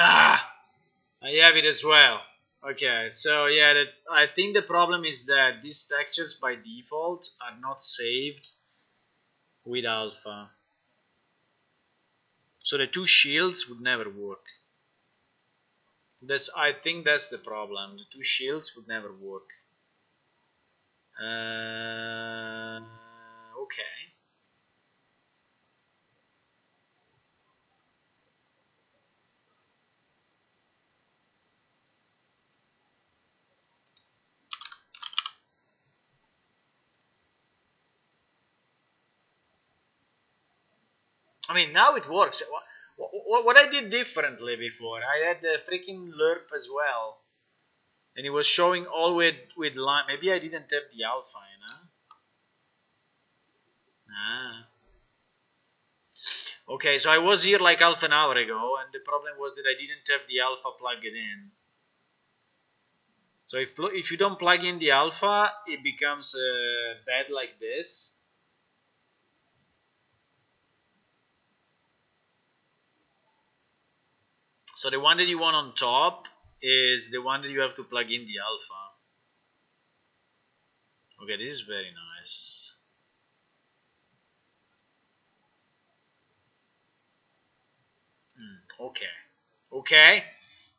Ah, I have it as well. Okay, so yeah, I think the problem is that these textures by default are not saved with alpha. So the two shields would never work. I think that's the problem. The two shields would never work. Okay. I mean, now it works. What I did differently before, I had the freaking lerp as well, and it was showing all with line. Maybe I didn't have the alpha, you know. Ah. Okay, so I was here like half an hour ago, and the problem was that I didn't have the alpha plugged in. So if you don't plug in the alpha, it becomes bad like this. So the one that you want on top is the one that you have to plug in the alpha. Okay, this is very nice. Okay. Okay.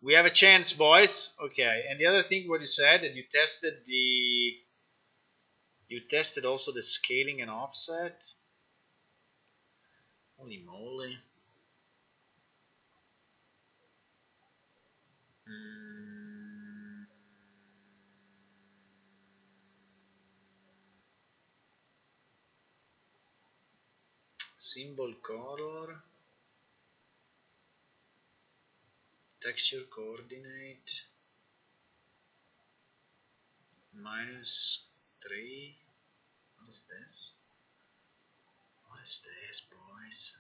We have a chance, boys. Okay. And the other thing, what you said, that you tested also the scaling and offset. Holy moly. Symbol color. Texture coordinate. -3. What is this? What is this, boys?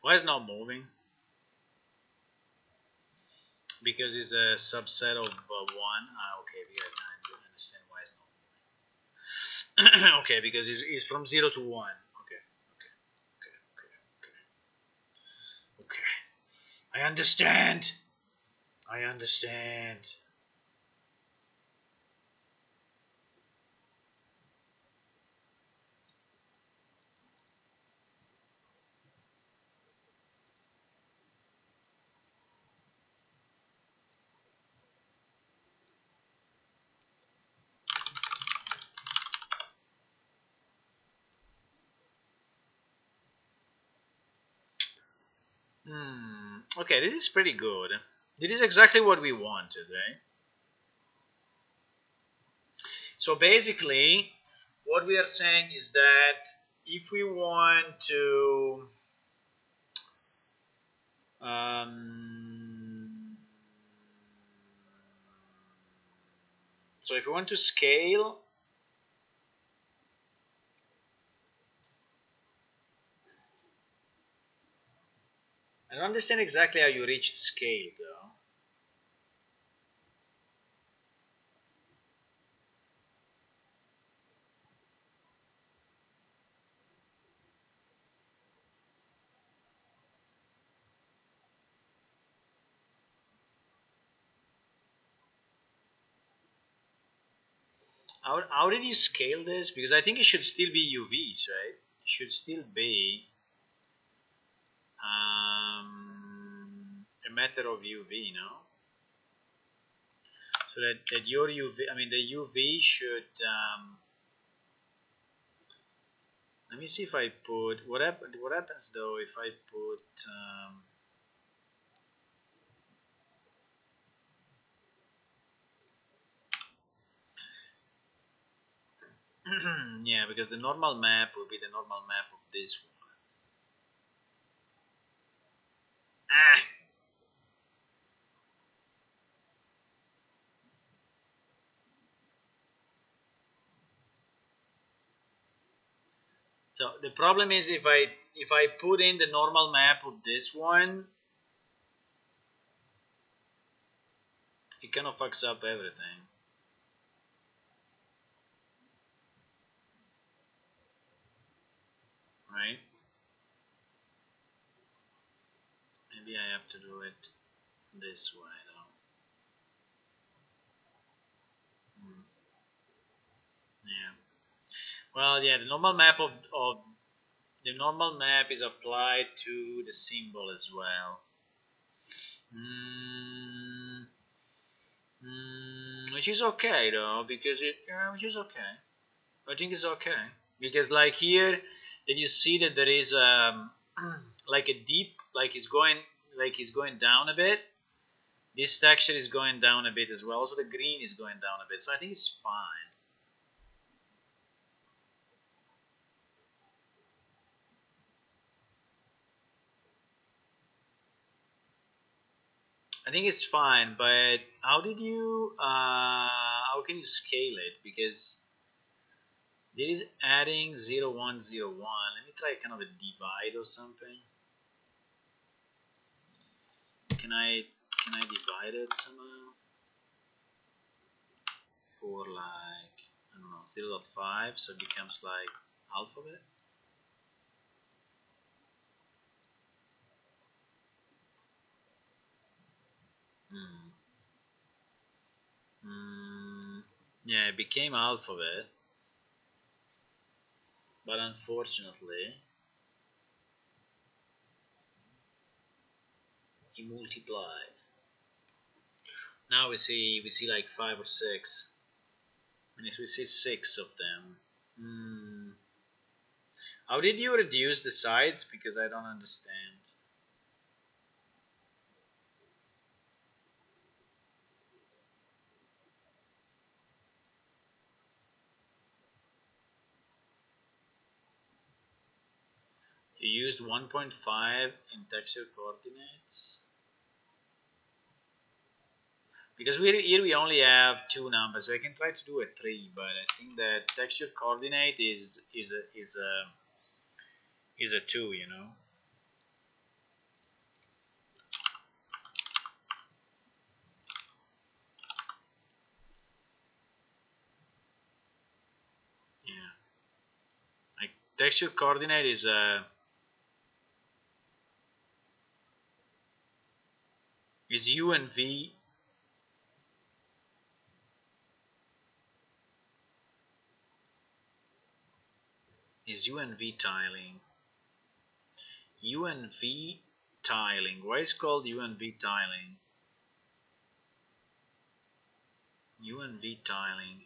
Why is not moving? Because it's a subset of 1. Okay, we got time to understand why it's not moving. Okay, because it's from 0 to 1. Okay. I understand. I understand. Okay, this is pretty good. This is exactly what we wanted, right? So basically, what we are saying is that if we want to so if we want to scale, I don't understand exactly how you reached scale though. How did you scale this? Because I think it should still be UVs, right? It should still be a method of UV, no? So that your UV, I mean the UV should. Let me see if I put what happens though if I put. Yeah, because the normal map will be the normal map of this one. Ah. So the problem is if I put in the normal map of this one, it kind of fucks up everything. Right? Maybe I have to do it this way though. Yeah. Well, yeah, the normal map of the normal map is applied to the symbol as well. Which is okay though, because which is okay. I think it's okay because like here, that you see that there is like a deep, like it's going down a bit. This texture is going down a bit as well. Also, the green is going down a bit, so I think it's fine. I think it's fine, but how did you how can you scale it? Because there is adding 0, 1, 0, 1. Let me try kind of a divide or something. Can I divide it somehow? For like, I don't know, 0.5, so it becomes like half of it. Yeah, it became half of it, but unfortunately he multiplied. Now we see like 5 or 6. And if we see 6 of them. How did you reduce the sides? Because I don't understand. You used 1.5 in texture coordinates. Because here we only have 2 numbers, so I can try to do a 3, but I think that texture coordinate is a 2, you know. texture coordinate is U and V. Is U and V tiling. U and V tiling. Why is it called U and V tiling? U and V tiling.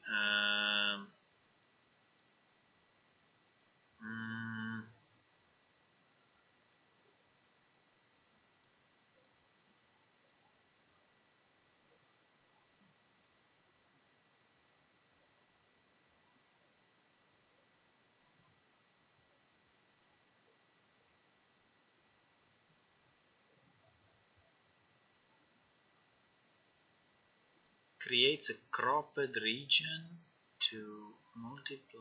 Creates a cropped region to multiply.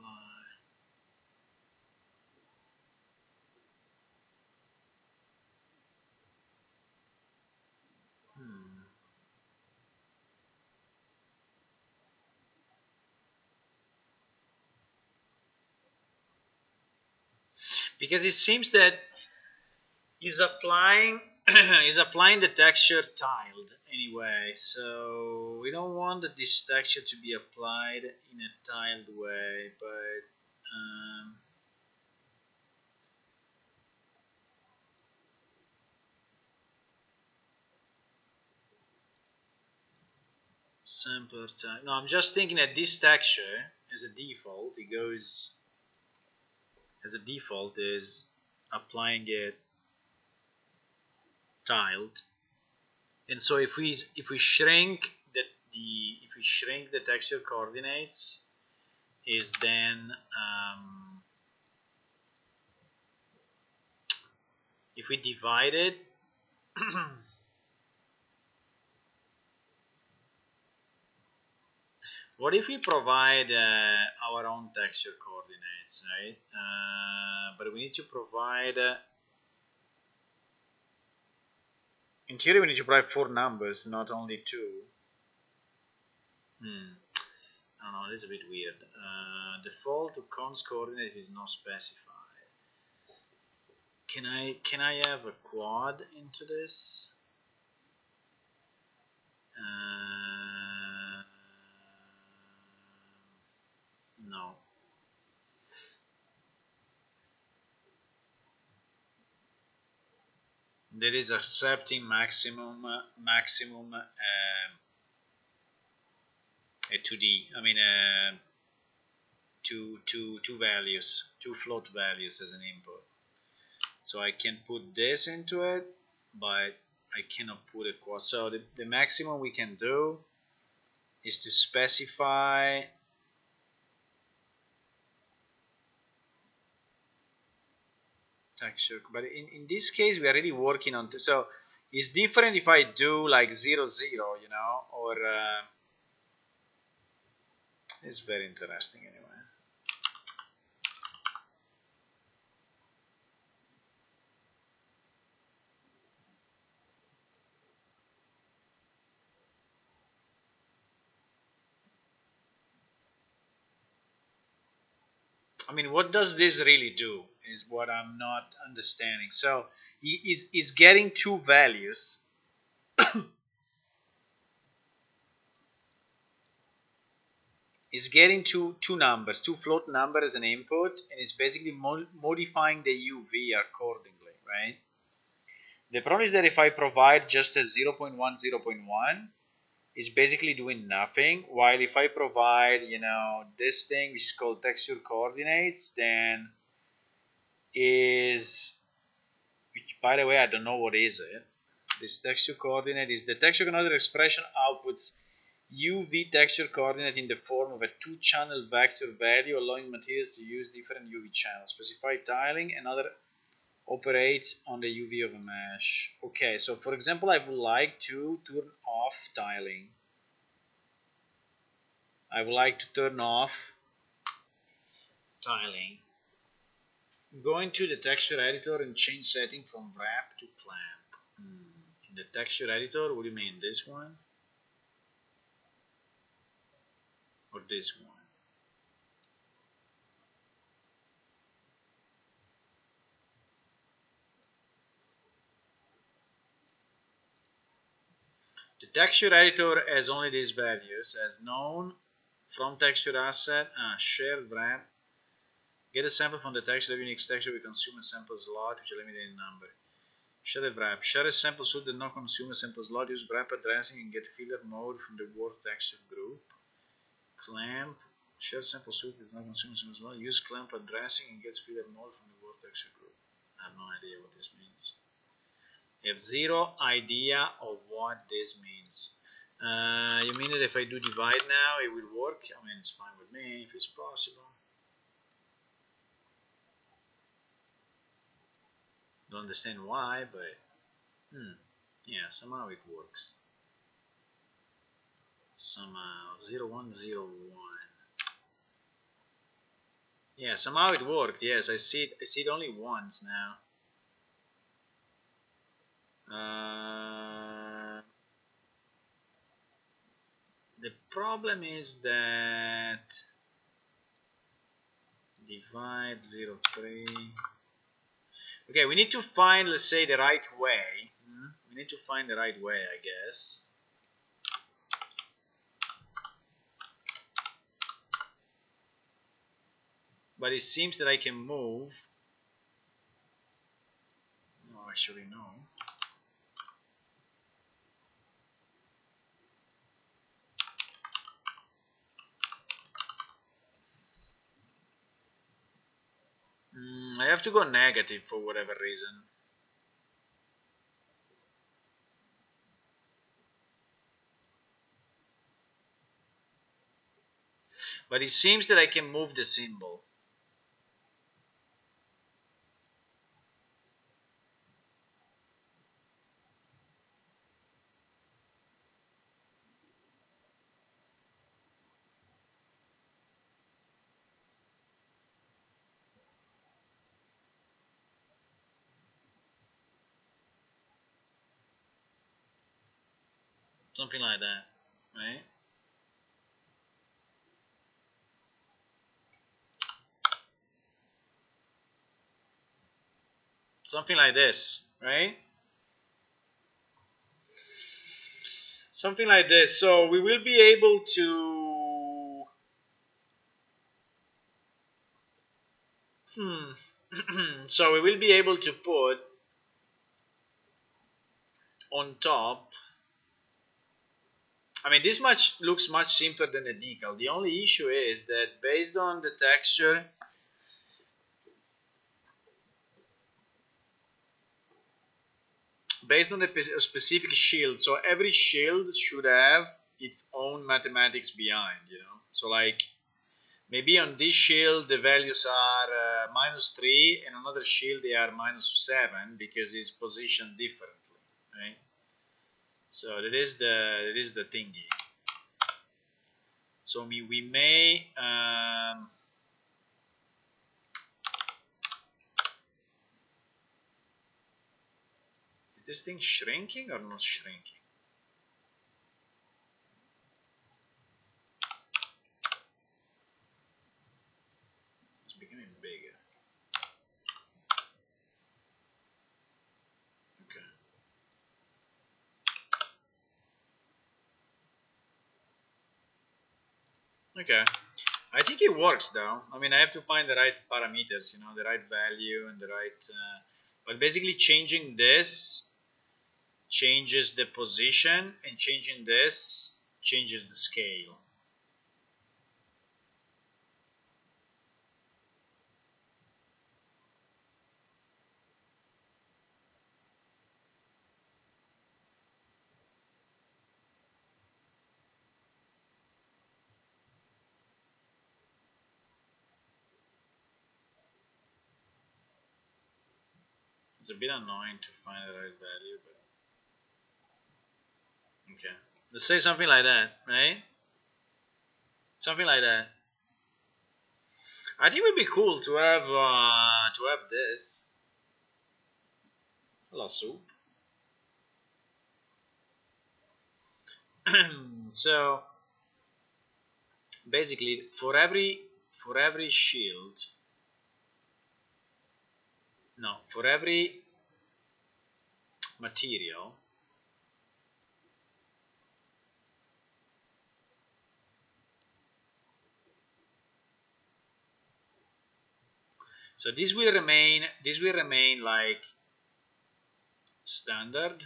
Because it seems that he's applying the texture tiled anyway, so we don't want this texture to be applied in a tiled way, but sampler tile. No, I'm just thinking that this texture as a default, it goes as a default is applying it tiled, and so if we shrink the texture coordinates, is then if we divide it what if we provide our own texture coordinates, right? But we need to provide in theory we need to provide 4 numbers, not only 2. I don't know, this is a bit weird. Default to cons coordinate is not specified. Can I have a quad into this? No. There is accepting maximum a 2D. I mean two values, 2 float values as an input. So I can put this into it, but I cannot put a quad. So the maximum we can do is to specify texture, but in this case we are really working on so it's different if I do like 0 0, you know, or it's very interesting anyway. I mean, what does this really do is what I'm not understanding. So is getting 2 values is getting two numbers, 2 float numbers as an input, and it's basically modifying the UV accordingly, right? The problem is that if I provide just a 0.1, 0.1, it's basically doing nothing, while if I provide, you know, this thing which is called texture coordinates, then is, which by the way I don't know what is it. This texture coordinate is the texture coordinate expression outputs UV texture coordinate in the form of a 2-channel vector value, allowing materials to use different UV channels. Specify tiling and other operates on the UV of a mesh. Okay, so for example, I would like to turn off tiling. I would like to turn off tiling. Go into the texture editor and change setting from wrap to clamp. In the texture editor, what do you mean? This one? Or this one? texture editor has only these values as known from texture asset, shared wrap. Get a sample from the texture, every unique texture we consume a sample slot which is limited in number. Share a wrap. Share a sample suit that not consume a sample slot. Use wrap addressing and get filler mode from the word texture group. Clamp. Share sample suit that does not consume a sample slot. Use clamp addressing and get filler mode from the word texture group. I have no idea what this means. I have zero idea of what this means. You mean that if I do divide now, it will work? I mean, it's fine with me if it's possible. Don't understand why, but yeah, somehow it works. Somehow 0101. Yeah, somehow it worked. Yes, I see it. I see it only once now. The problem is that divide 03. Okay, we need to find, let's say, the right way. We need to find the right way, I guess. But it seems that I can move. No, actually, no. I have to go negative for whatever reason. But it seems that I can move the symbol. Something like that, right? Something like this, right? Something like this. So we will be able to... So we will be able to put on top... I mean, this looks much simpler than the decal. The only issue is that based on the texture... Based on the specific shield, so every shield should have its own mathematics behind, you know. So like maybe on this shield the values are -3, and another shield they are -7 because it's positioned differently, right? So that is the thingy. So we may is this thing shrinking or not shrinking? It's becoming bigger. Okay, I think it works though. I mean, I have to find the right parameters, you know, the right value and the right... but basically changing this changes the position, and changing this changes the scale. It's a bit annoying to find the right value, but okay. Let's say something like that, right? Something like that. I think it would be cool to have this. Hello, soup. So basically, for every shield, no, for every material, So this will remain like standard,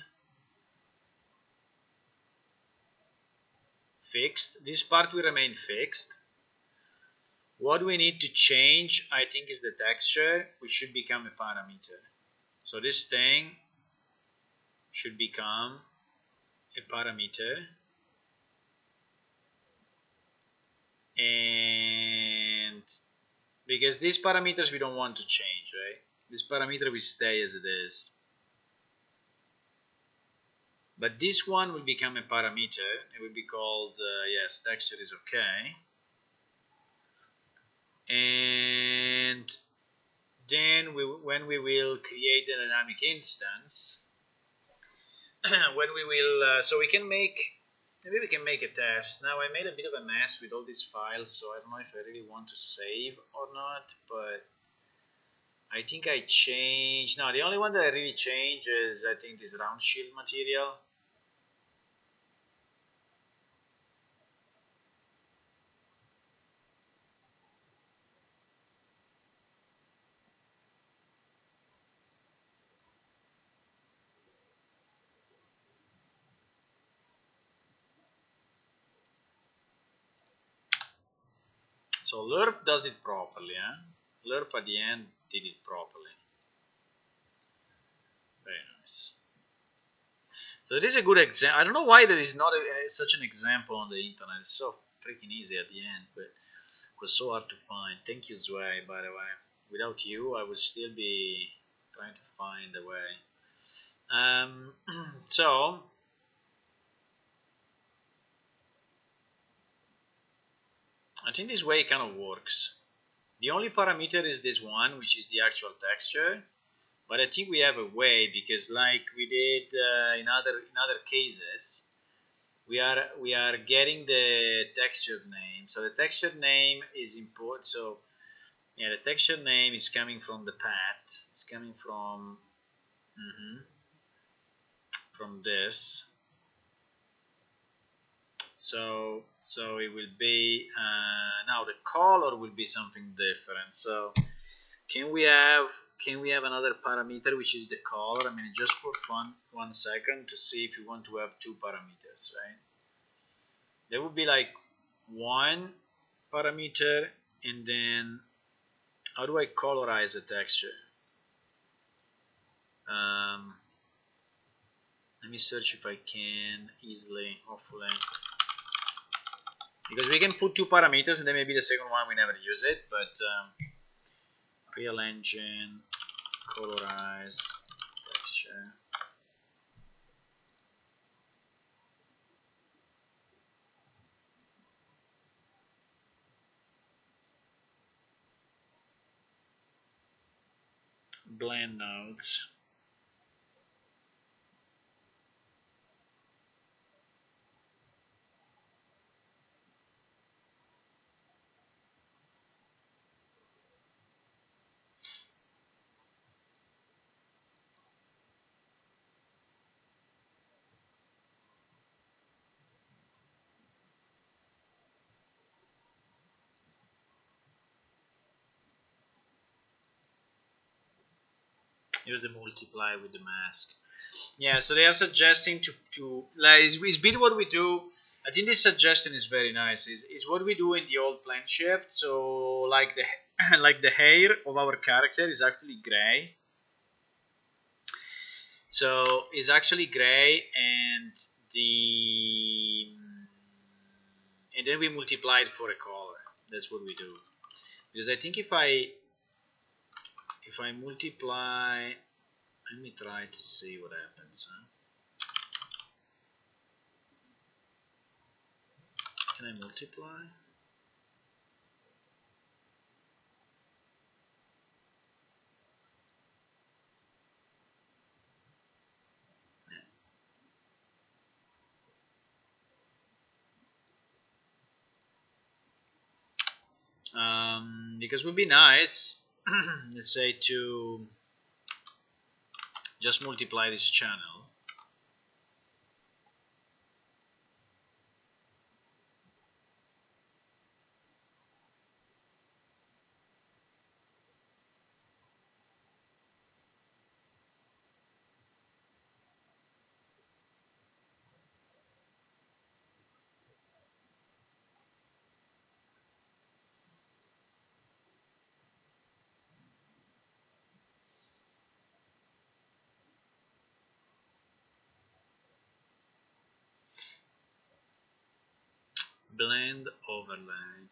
fixed. This part will remain fixed. What we need to change, I think, is the texture, which should become a parameter. So this thing should become a parameter, and because these parameters we don't want to change, right? This parameter will stay as it is, but this one will become a parameter. It will be called yes, texture is okay, and then when we will create the dynamic instance, when we will so we can make, maybe we can make a test. Now I made a bit of a mess with all these files, so I don't know if I really want to save or not, but I think I changed. No, the only one that I really changed is, I think, this round shield material. So lerp does it properly, eh? Lerp at the end did it properly. Very nice. So it is a good example. I don't know why there is not such an example on the internet. It's so freaking easy at the end, but it was so hard to find. Thank you, Zwei, by the way. Without you, I would still be trying to find a way. So I think this way kind of works. The only parameter is this one, which is the actual texture. But I think we have a way, because like we did in other cases, we are getting the texture name. So the texture name is important. So yeah, the texture name is coming from the path. It's coming from this. So it will be now the color will be something different. So can we have another parameter, which is the color? I mean, just for fun, 1 second, to see if you want to have 2 parameters, right? There would be like 1 parameter, and then how do I colorize a texture? Let me search if I can easily, hopefully, because we can put 2 parameters, and then maybe the second one we never use it, but Real Engine colorize texture. Blend nodes. Use the multiply with the mask. Yeah, so they are suggesting to like it's been what we do. I think this suggestion is very nice. Is what we do in the old plan shift. So like the like the hair of our character is actually gray. So it's actually gray, and then we multiply it for a color. That's what we do. Because I think if I multiply, let me try to see what happens. Huh? Can I multiply? Because it would be nice, let's say, to just multiply this channel. Blend overlay.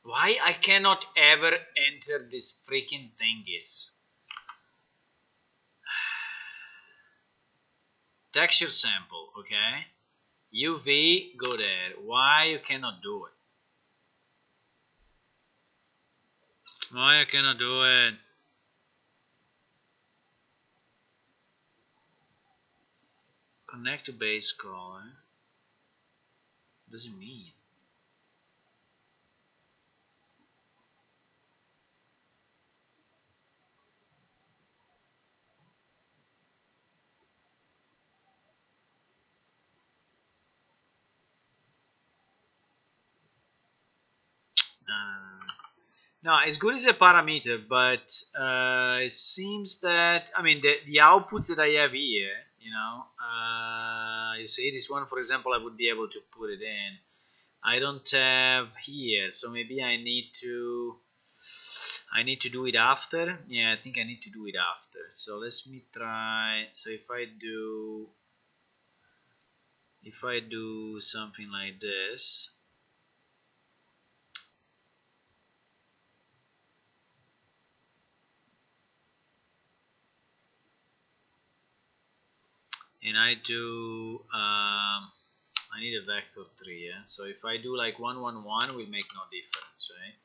Why I cannot ever enter this freaking thingies? Texture sample, okay? UV, go there. Why you cannot do it? Why I cannot do it? Connect to base color. What does it mean? No, it's good as a parameter, but it seems that, I mean, the outputs that I have here, you know, you see this one, for example, I would be able to put it in. I don't have here, so maybe I need to do it after. Yeah, I think I need to do it after. So let me try. So if I do something like this, and I do I need a vector 3, yeah. So if I do like 1 1 1 will make no difference, right?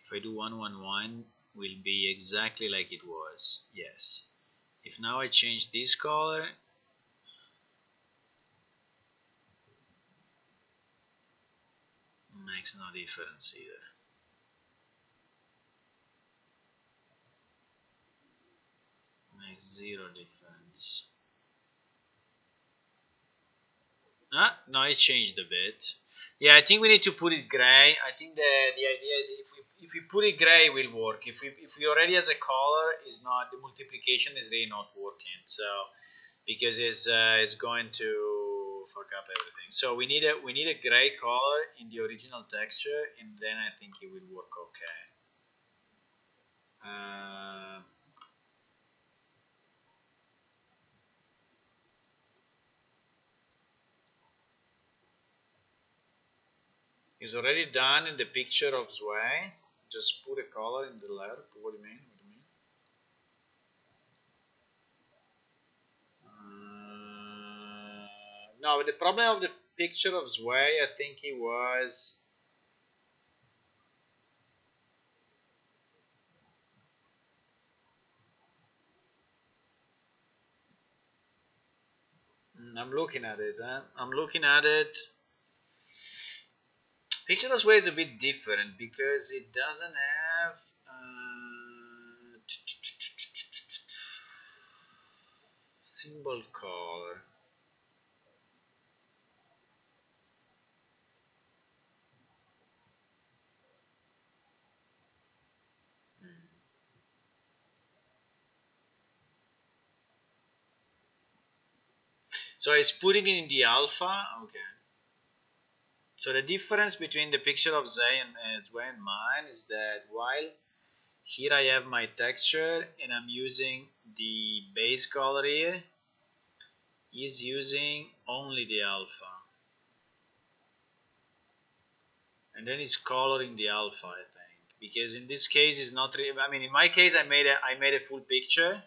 If I do 1 1 1 will be exactly like it was. Yes. If now I change this color, makes no difference either. Makes zero difference. No, it changed a bit. Yeah, I think we need to put it gray. I think the idea is if we put it gray, it will work. If we already has a color, is not, the multiplication is really not working. So because it's going to fuck up everything. So we need a gray color in the original texture, and then I think it will work okay. It's already done in the picture of Zwei. Just put a color in the letter. What do you mean? No, but the problem of the picture of Zwei, I think he was. I'm looking at it. I'm looking at it. Picture of Zwei is a bit different because it doesn't have. Symbol color. So it's putting it in the alpha. Okay. So the difference between the picture of Zwei and mine is that while here I have my texture and I'm using the base color here, he's using only the alpha. And then he's coloring the alpha, I think. Because in this case it's not really, I mean, in my case I made a full picture,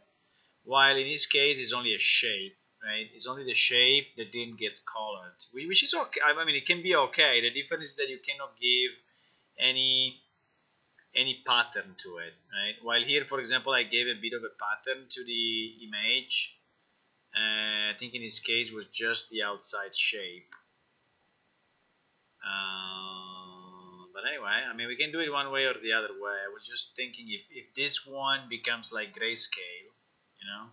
while in this case it's only a shape. Right? It's only the shape that didn't get colored, which is okay. I mean, it can be okay. The difference is that you cannot give any pattern to it, right? While here, for example, I gave a bit of a pattern to the image. I think in this case was just the outside shape. But anyway, I mean, we can do it one way or the other way. I was just thinking if this one becomes like grayscale, you know.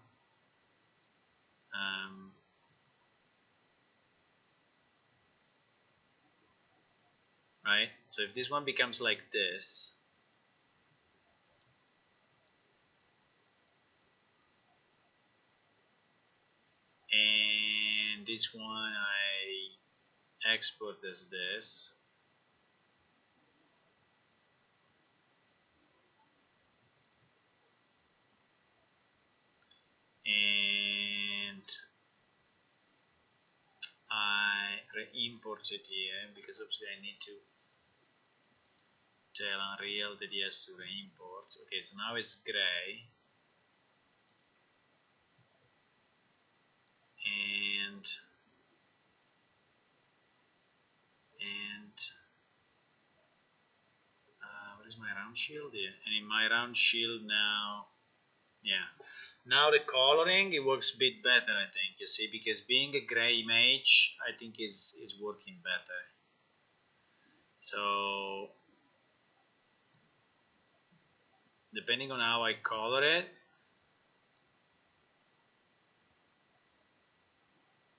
Right? So if this one becomes like this, and this one export as this. And I re-import it here because obviously I need to tell Unreal that he has to re-import. Okay, so now it's gray. And what is my round shield here? And in my round shield now, yeah, now the coloring, it works a bit better, I think, you see, because being a gray image, I think is working better. So depending on how I color it,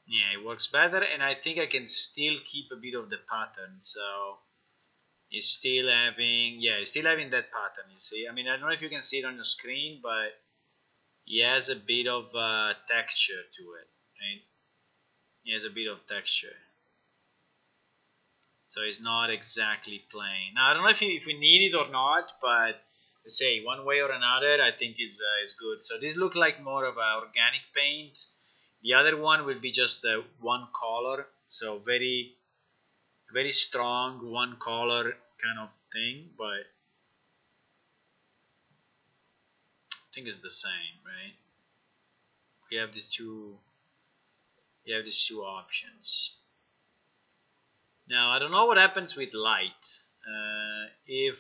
yeah, it works better, and I think I can still keep a bit of the pattern. So it's still having, yeah, it's still having that pattern, you see. I mean, I don't know if you can see it on your screen, but he has a bit of texture to it, right? He has a bit of texture. So it's not exactly plain. Now, I don't know if we need it or not, but let's say one way or another, I think is good. So this looks like more of an organic paint. The other one will be just one color, so very, very strong one color kind of thing, but I think it's the same, right? We have these two options. Now I don't know what happens with light. If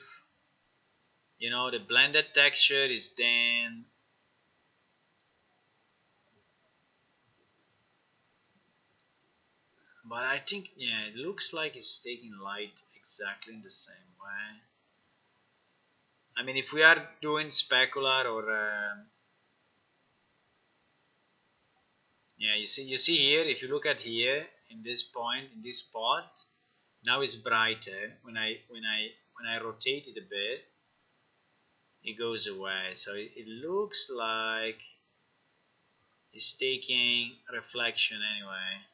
you know the blended texture is then but I think, yeah, it looks like it's taking light exactly in the same way. I mean, if we are doing specular or yeah, you see here, if you look at here in this point, in this spot, now it's brighter. When I rotate it a bit, it goes away. So it looks like it's taking reflection anyway.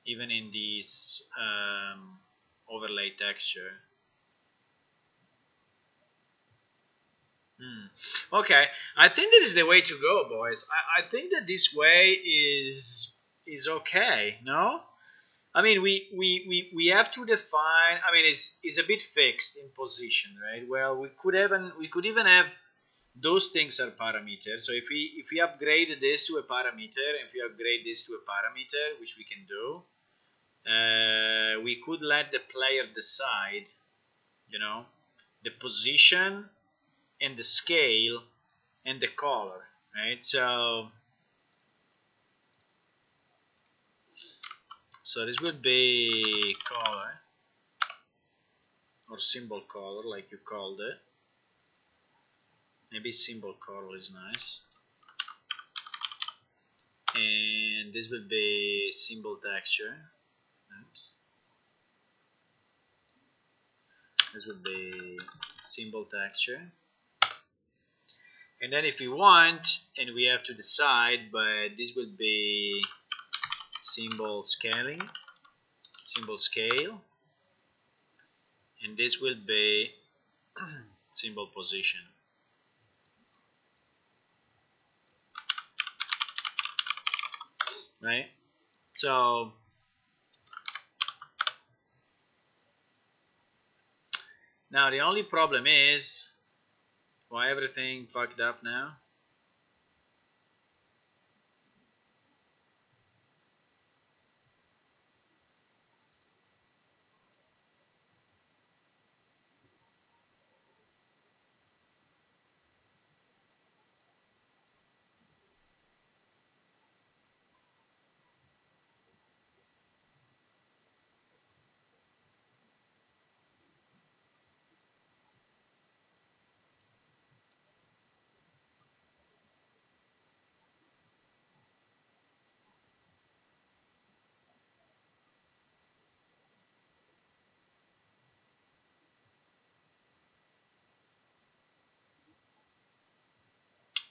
Even in this overlay texture. Okay, I think this is the way to go, boys. I think that this way is okay. No, I mean we have to define. I mean it's a bit fixed in position, right? Well, we could even have those things are parameters. So if we upgrade this to a parameter, and if we upgrade this to a parameter, which we can do, we could let the player decide, you know, the position and the scale and the color, right? So this would be color or symbol color, like you called it. Maybe symbol color is nice. And this would be symbol texture. Oops. This would be symbol texture. And then if we want, and we have to decide, but this will be symbol scaling, symbol scale, and this will be symbol position. Right? So now the only problem is why everything fucked up now.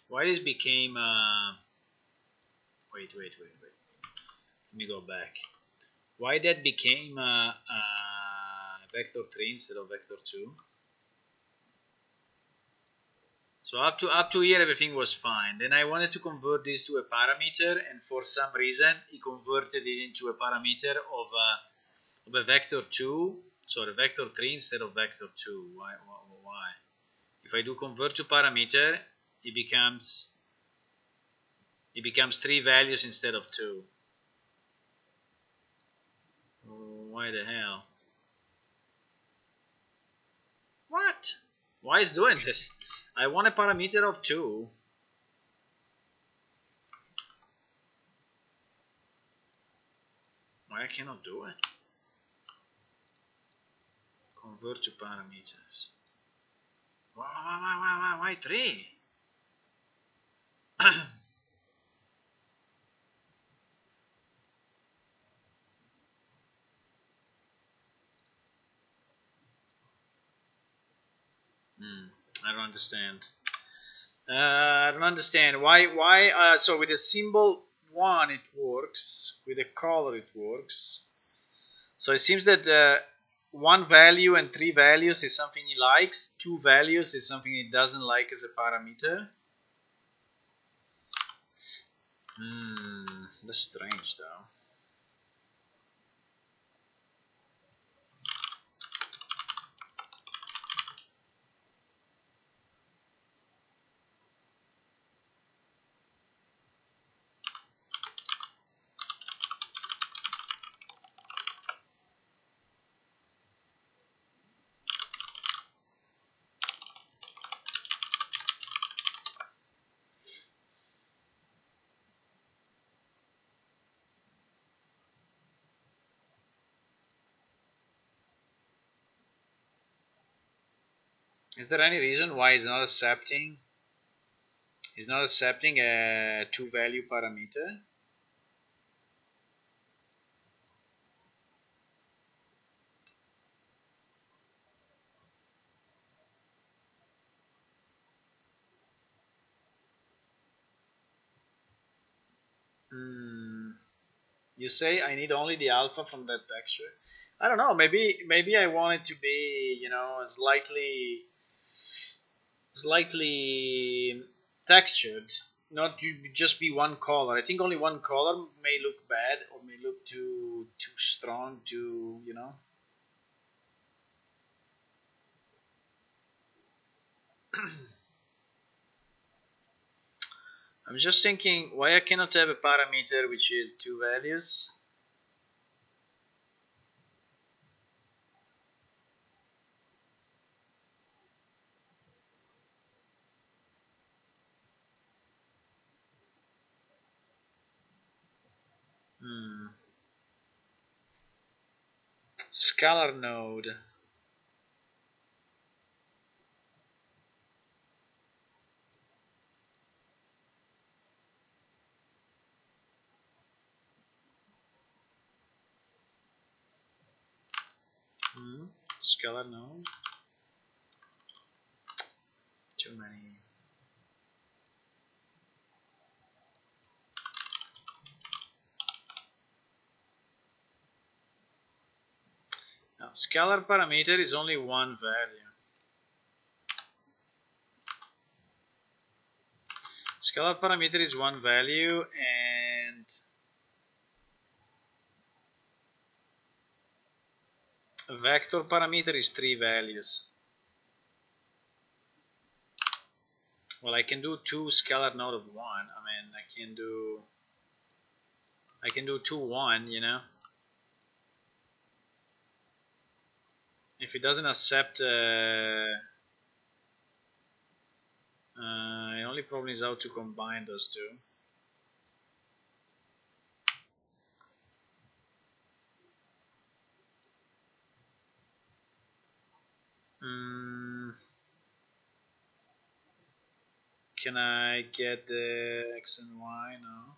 Why this became Wait. Let me go back. Why that became vector 3 instead of vector 2? So up to here everything was fine. Then I wanted to convert this to a parameter, and for some reason he converted it into a parameter of a vector 2, sorry, vector 3 instead of vector 2. Why? If I do convert to parameter, it becomes 3 values instead of 2. Why the hell? What? Why is doing this? I want a parameter of 2. Why I cannot do it? Convert to parameters. Why 3? I don't understand. I don't understand why. So with the symbol 1 it works, with the color it works. So it seems that 1 value and 3 values is something he likes. 2 values is something he doesn't like as a parameter. That's strange though. Is there any reason why he's not accepting? He's not accepting a 2 value parameter. You say I need only the alpha from that texture. I don't know. Maybe I want it to be, you know, slightly textured, not to just be one color. I think only one color may look bad or may look too strong, too, you know. I'm just thinking why I cannot have a parameter which is 2 values. Scalar node. Scalar node. Too many. Now, scalar parameter is only one value. Scalar parameter is one value, and a vector parameter is 3 values. Well, I can do 2 scalar node of 1. I mean, I can do 2 1, you know. If it doesn't accept the only problem is how to combine those two. Can I get the X and Y? No.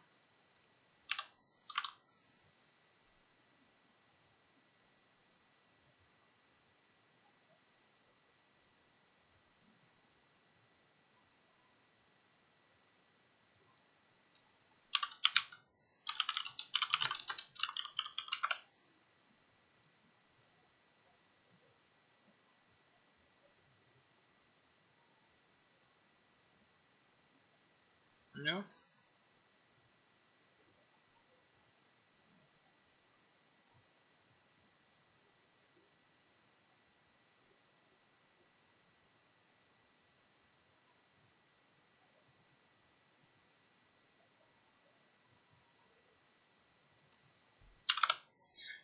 No.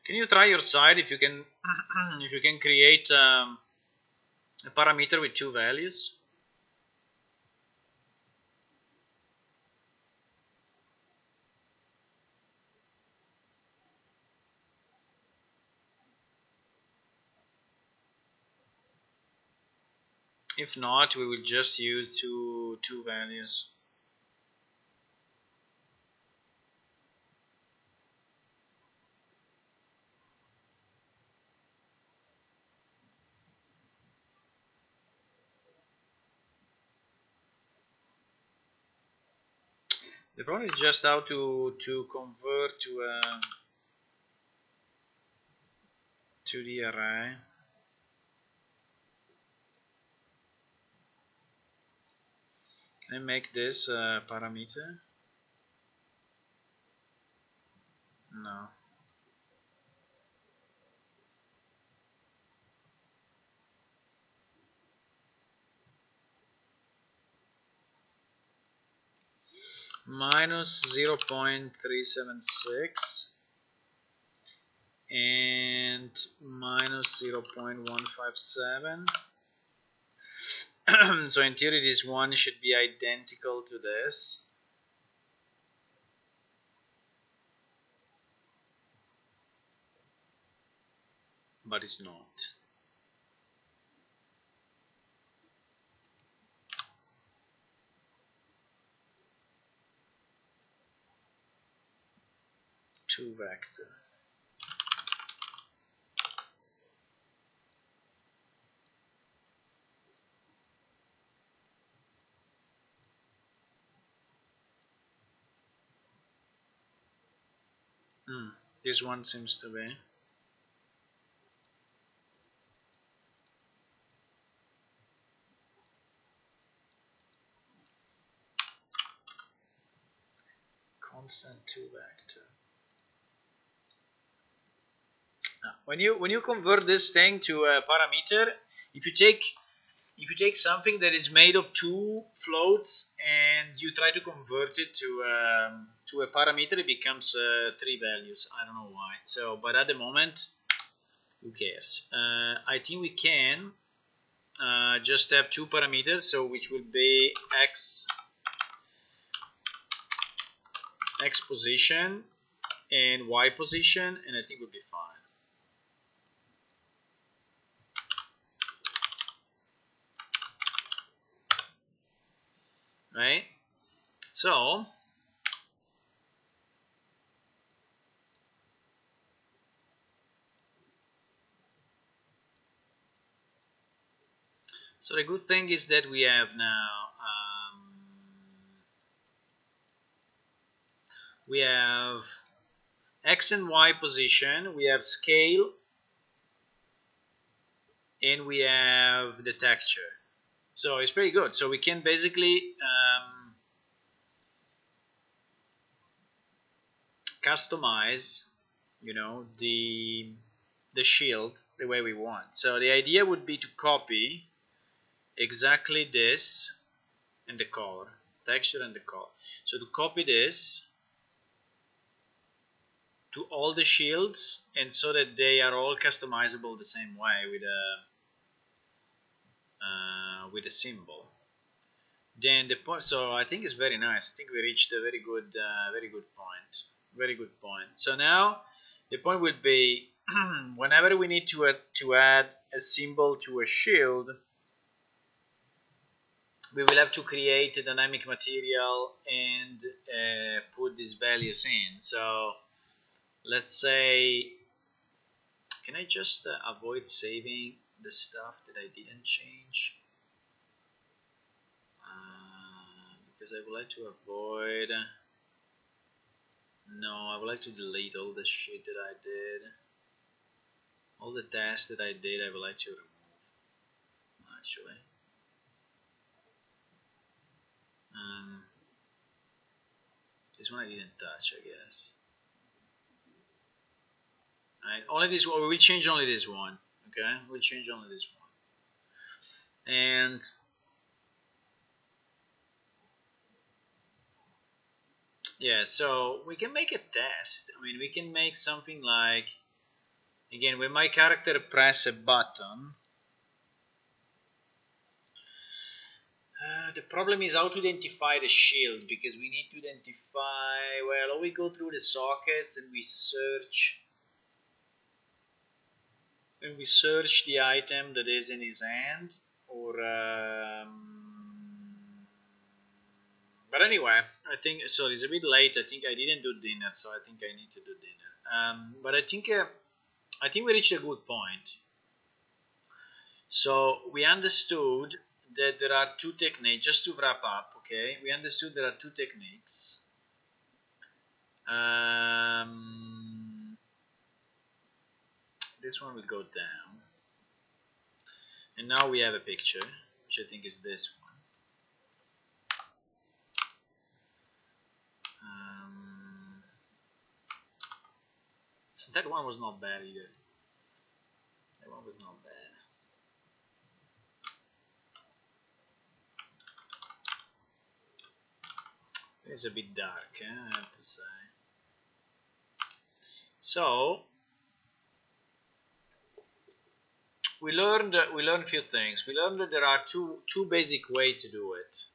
Can you try your side if you can if you can create a parameter with two values? If not, we will just use two values. The problem is just how to convert to the array. Can I make this a parameter? No. Minus 0.376 and minus 0.157. So in theory this one should be identical to this. But it's not. Two vector. This one seems to be. Constant two vector. When you convert this thing to a parameter, if you take something that is made of two floats and you try to convert it to a parameter, it becomes three values. I don't know why. So, but at the moment, who cares? I think we can just have two parameters, so which will be x position and y position, and I think we'll be fine. Right? So the good thing is that we have now we have x and y position, we have scale, and we have the texture. So it's pretty good. So we can basically customize, you know, the shield the way we want. So the idea would be to copy exactly this and the color, texture and the color. So to copy this to all the shields, and so that they are all customizable the same way with a symbol. Then the point. So I think it's very nice. I think we reached a very good point. Very good point. So now the point will be whenever we need to add a symbol to a shield, we will have to create a dynamic material and put these values in. So let's say, can I just avoid saving the stuff that I didn't change? Because I would like to avoid. No, I would like to delete all the shit that I did. All the tasks that I did, I would like to remove. Actually. This one I didn't touch, I guess. Right, only this one. We will change only this one. Okay, we'll change only this one. And yeah, so we can make a test. I mean, we can make something like, again, when my character press a button, the problem is how to identify the shield, because we need to identify, well, we go through the sockets and we search the item that is in his hand, or but anyway, I think so. It's a bit late. I think I didn't do dinner, so I think I need to do dinner. But I think we reached a good point. So we understood that there are two techniques. Just to wrap up, okay? We understood there are two techniques. This one will go down, and now we have a picture, which I think is this one. That one was not bad either. That one was not bad. It's a bit dark, I have to say. So we learned a few things. We learned that there are two basic ways to do it.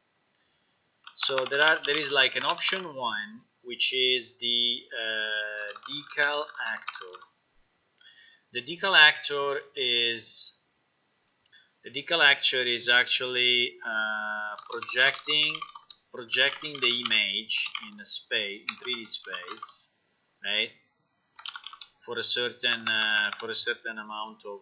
So there is like an option one, which is the Decal Actor. The Decal Actor is actually projecting the image in a space, in 3D space, right? For a certain amount of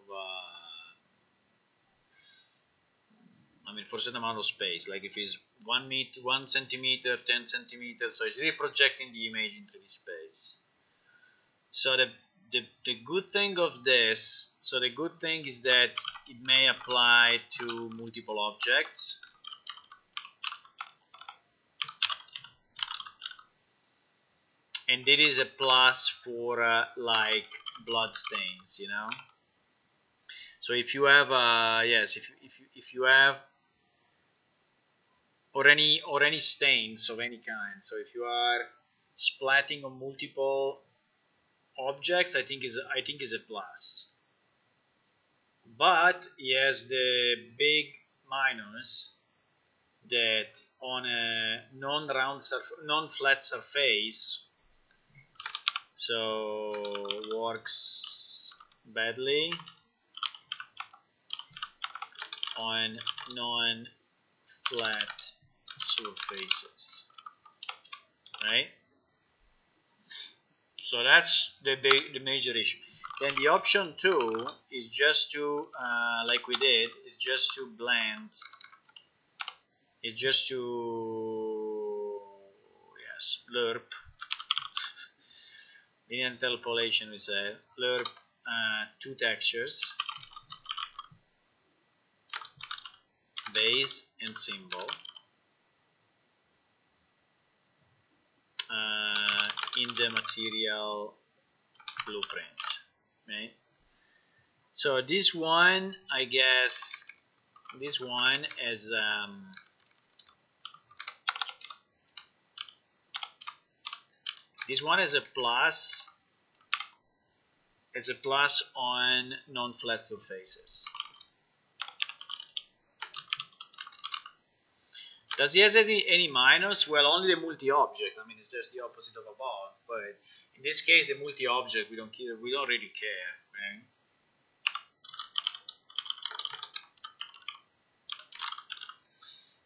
for a certain amount of space, like if it's 1 centimeter, 10 centimeters, so it's really projecting the image into the space. So the good thing of this, the good thing is that it may apply to multiple objects. And it is a plus for like blood stains, you know. So if you have if you have or any stains of any kind, so if you are splatting on multiple objects, I think is a plus. But yes, the big minus that on a non-flat surface, so works badly on non-flat surfaces, right? So that's the major issue. Then the option 2 is just to, like we did, is just to blend, is just to, yes, lerp, in interpolation we said, lerp two textures, base and symbol, in the material blueprint, right? So this one, I guess, this one as a plus on non-flat surfaces. Does he has any minus? Well, only the multi-object. I mean, it's just the opposite of above. But in this case, the multi-object, we don't really care, right?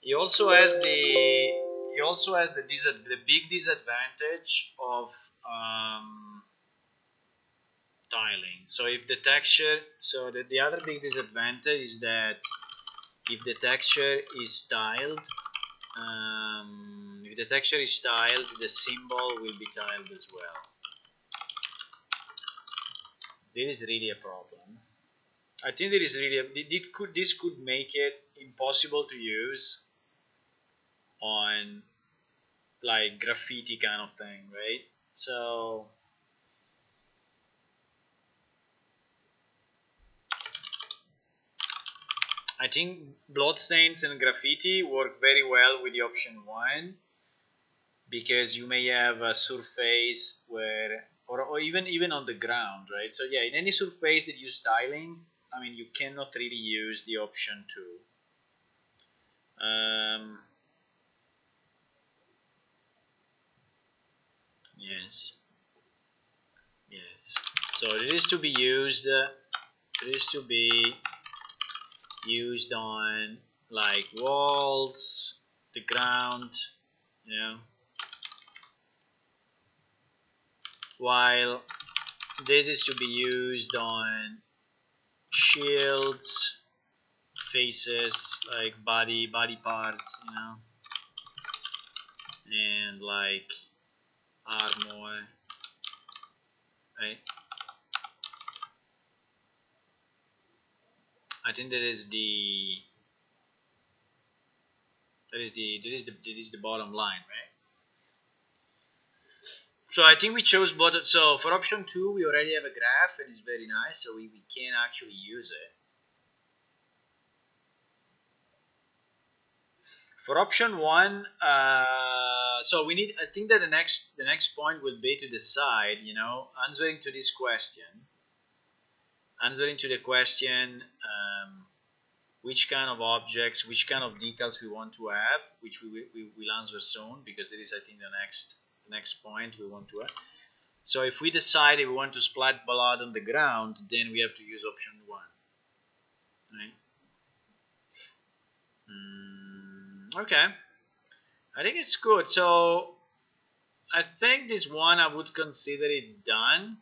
He also has the big disadvantage of tiling. So if the texture, the other big disadvantage is that if the texture is tiled, the symbol will be tiled as well. This is really a problem. I think there is really this could make it impossible to use on like graffiti kind of thing, right? So I think bloodstains and graffiti work very well with the option 1, because you may have a surface where, or even on the ground, right? So yeah, in any surface that use tiling, I mean, you cannot really use the option 2. Yes, yes. So it is to be used. It is to be used on like walls, the ground, you know. While this is to be used on shields, faces, like body parts, you know, and like armor, right? I think that is the bottom line, right? So I think we chose bottom. So for option 2, we already have a graph. It is very nice, so we can actually use it. For option 1, so we need. I think that the next point will be to decide, you know, answering to this question. Answering to the question, which kind of objects, which kind of decals we want to have, which we will answer soon, because it is, I think, the next point we want to have. So if we decide if we want to splat blood on the ground, then we have to use option 1. Right? Okay. I think it's good. So I think this one I would consider it done.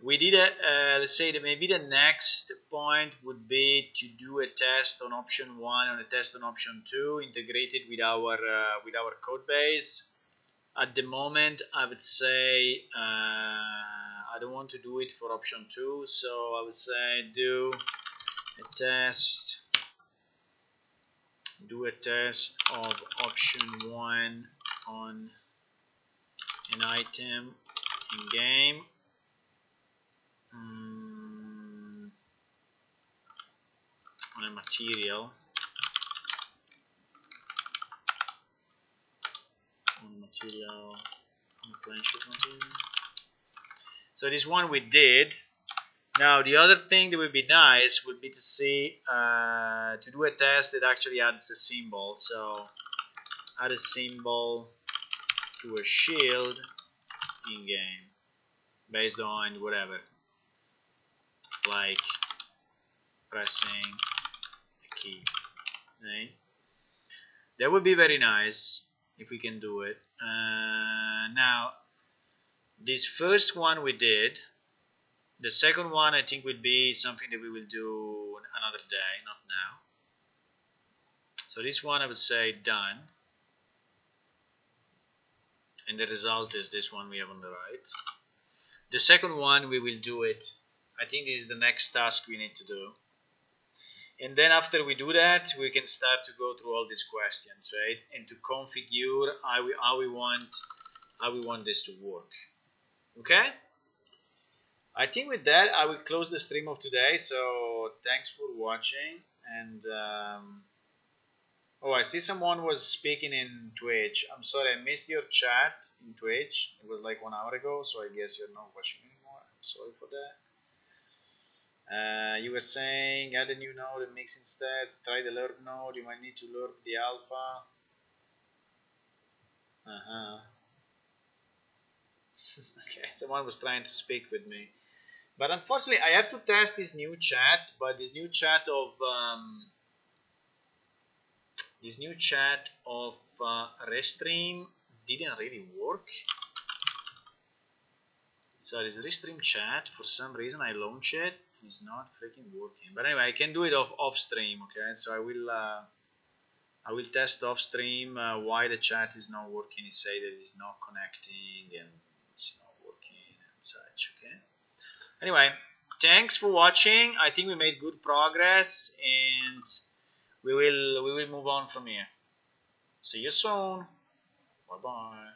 We did let's say that maybe the next point would be to do a test on option 1 and a test on option 2 integrated with our code base. At the moment, I would say I don't want to do it for option 2, so I would say do a test of option 1 on an item in game. On a material. On a plain sheet material. So this one we did. Now the other thing that would be nice would be to see to do a test that actually adds a symbol. So add a symbol to a shield in game based on whatever, like pressing a key. Right? That would be very nice if we can do it. Now this first one we did. The second one I think would be something that we will do another day, not now. So this one I would say done. And the result is this one we have on the right. The second one we will do it. I think this is the next task we need to do. And then after we do that, we can start to go through all these questions, right? And to configure how we want this to work. Okay? I think with that, I will close the stream of today. So thanks for watching. And oh, I see someone was speaking in Twitch. I'm sorry, I missed your chat in Twitch. It was like 1 hour ago, so I guess you're not watching anymore. I'm sorry for that. You were saying add a new node and mix instead. Try the lerp node. You might need to lerp the alpha. Okay, someone was trying to speak with me. But unfortunately, I have to test this new chat. But this new chat of Restream didn't really work. So this Restream chat, for some reason, I launched it. It's not freaking working. But anyway, I can do it off stream. Okay, so I will test off stream why the chat is not working. It say that it's not connecting and it's not working and such. Okay. Anyway, thanks for watching. I think we made good progress, and we will move on from here. See you soon. Bye bye.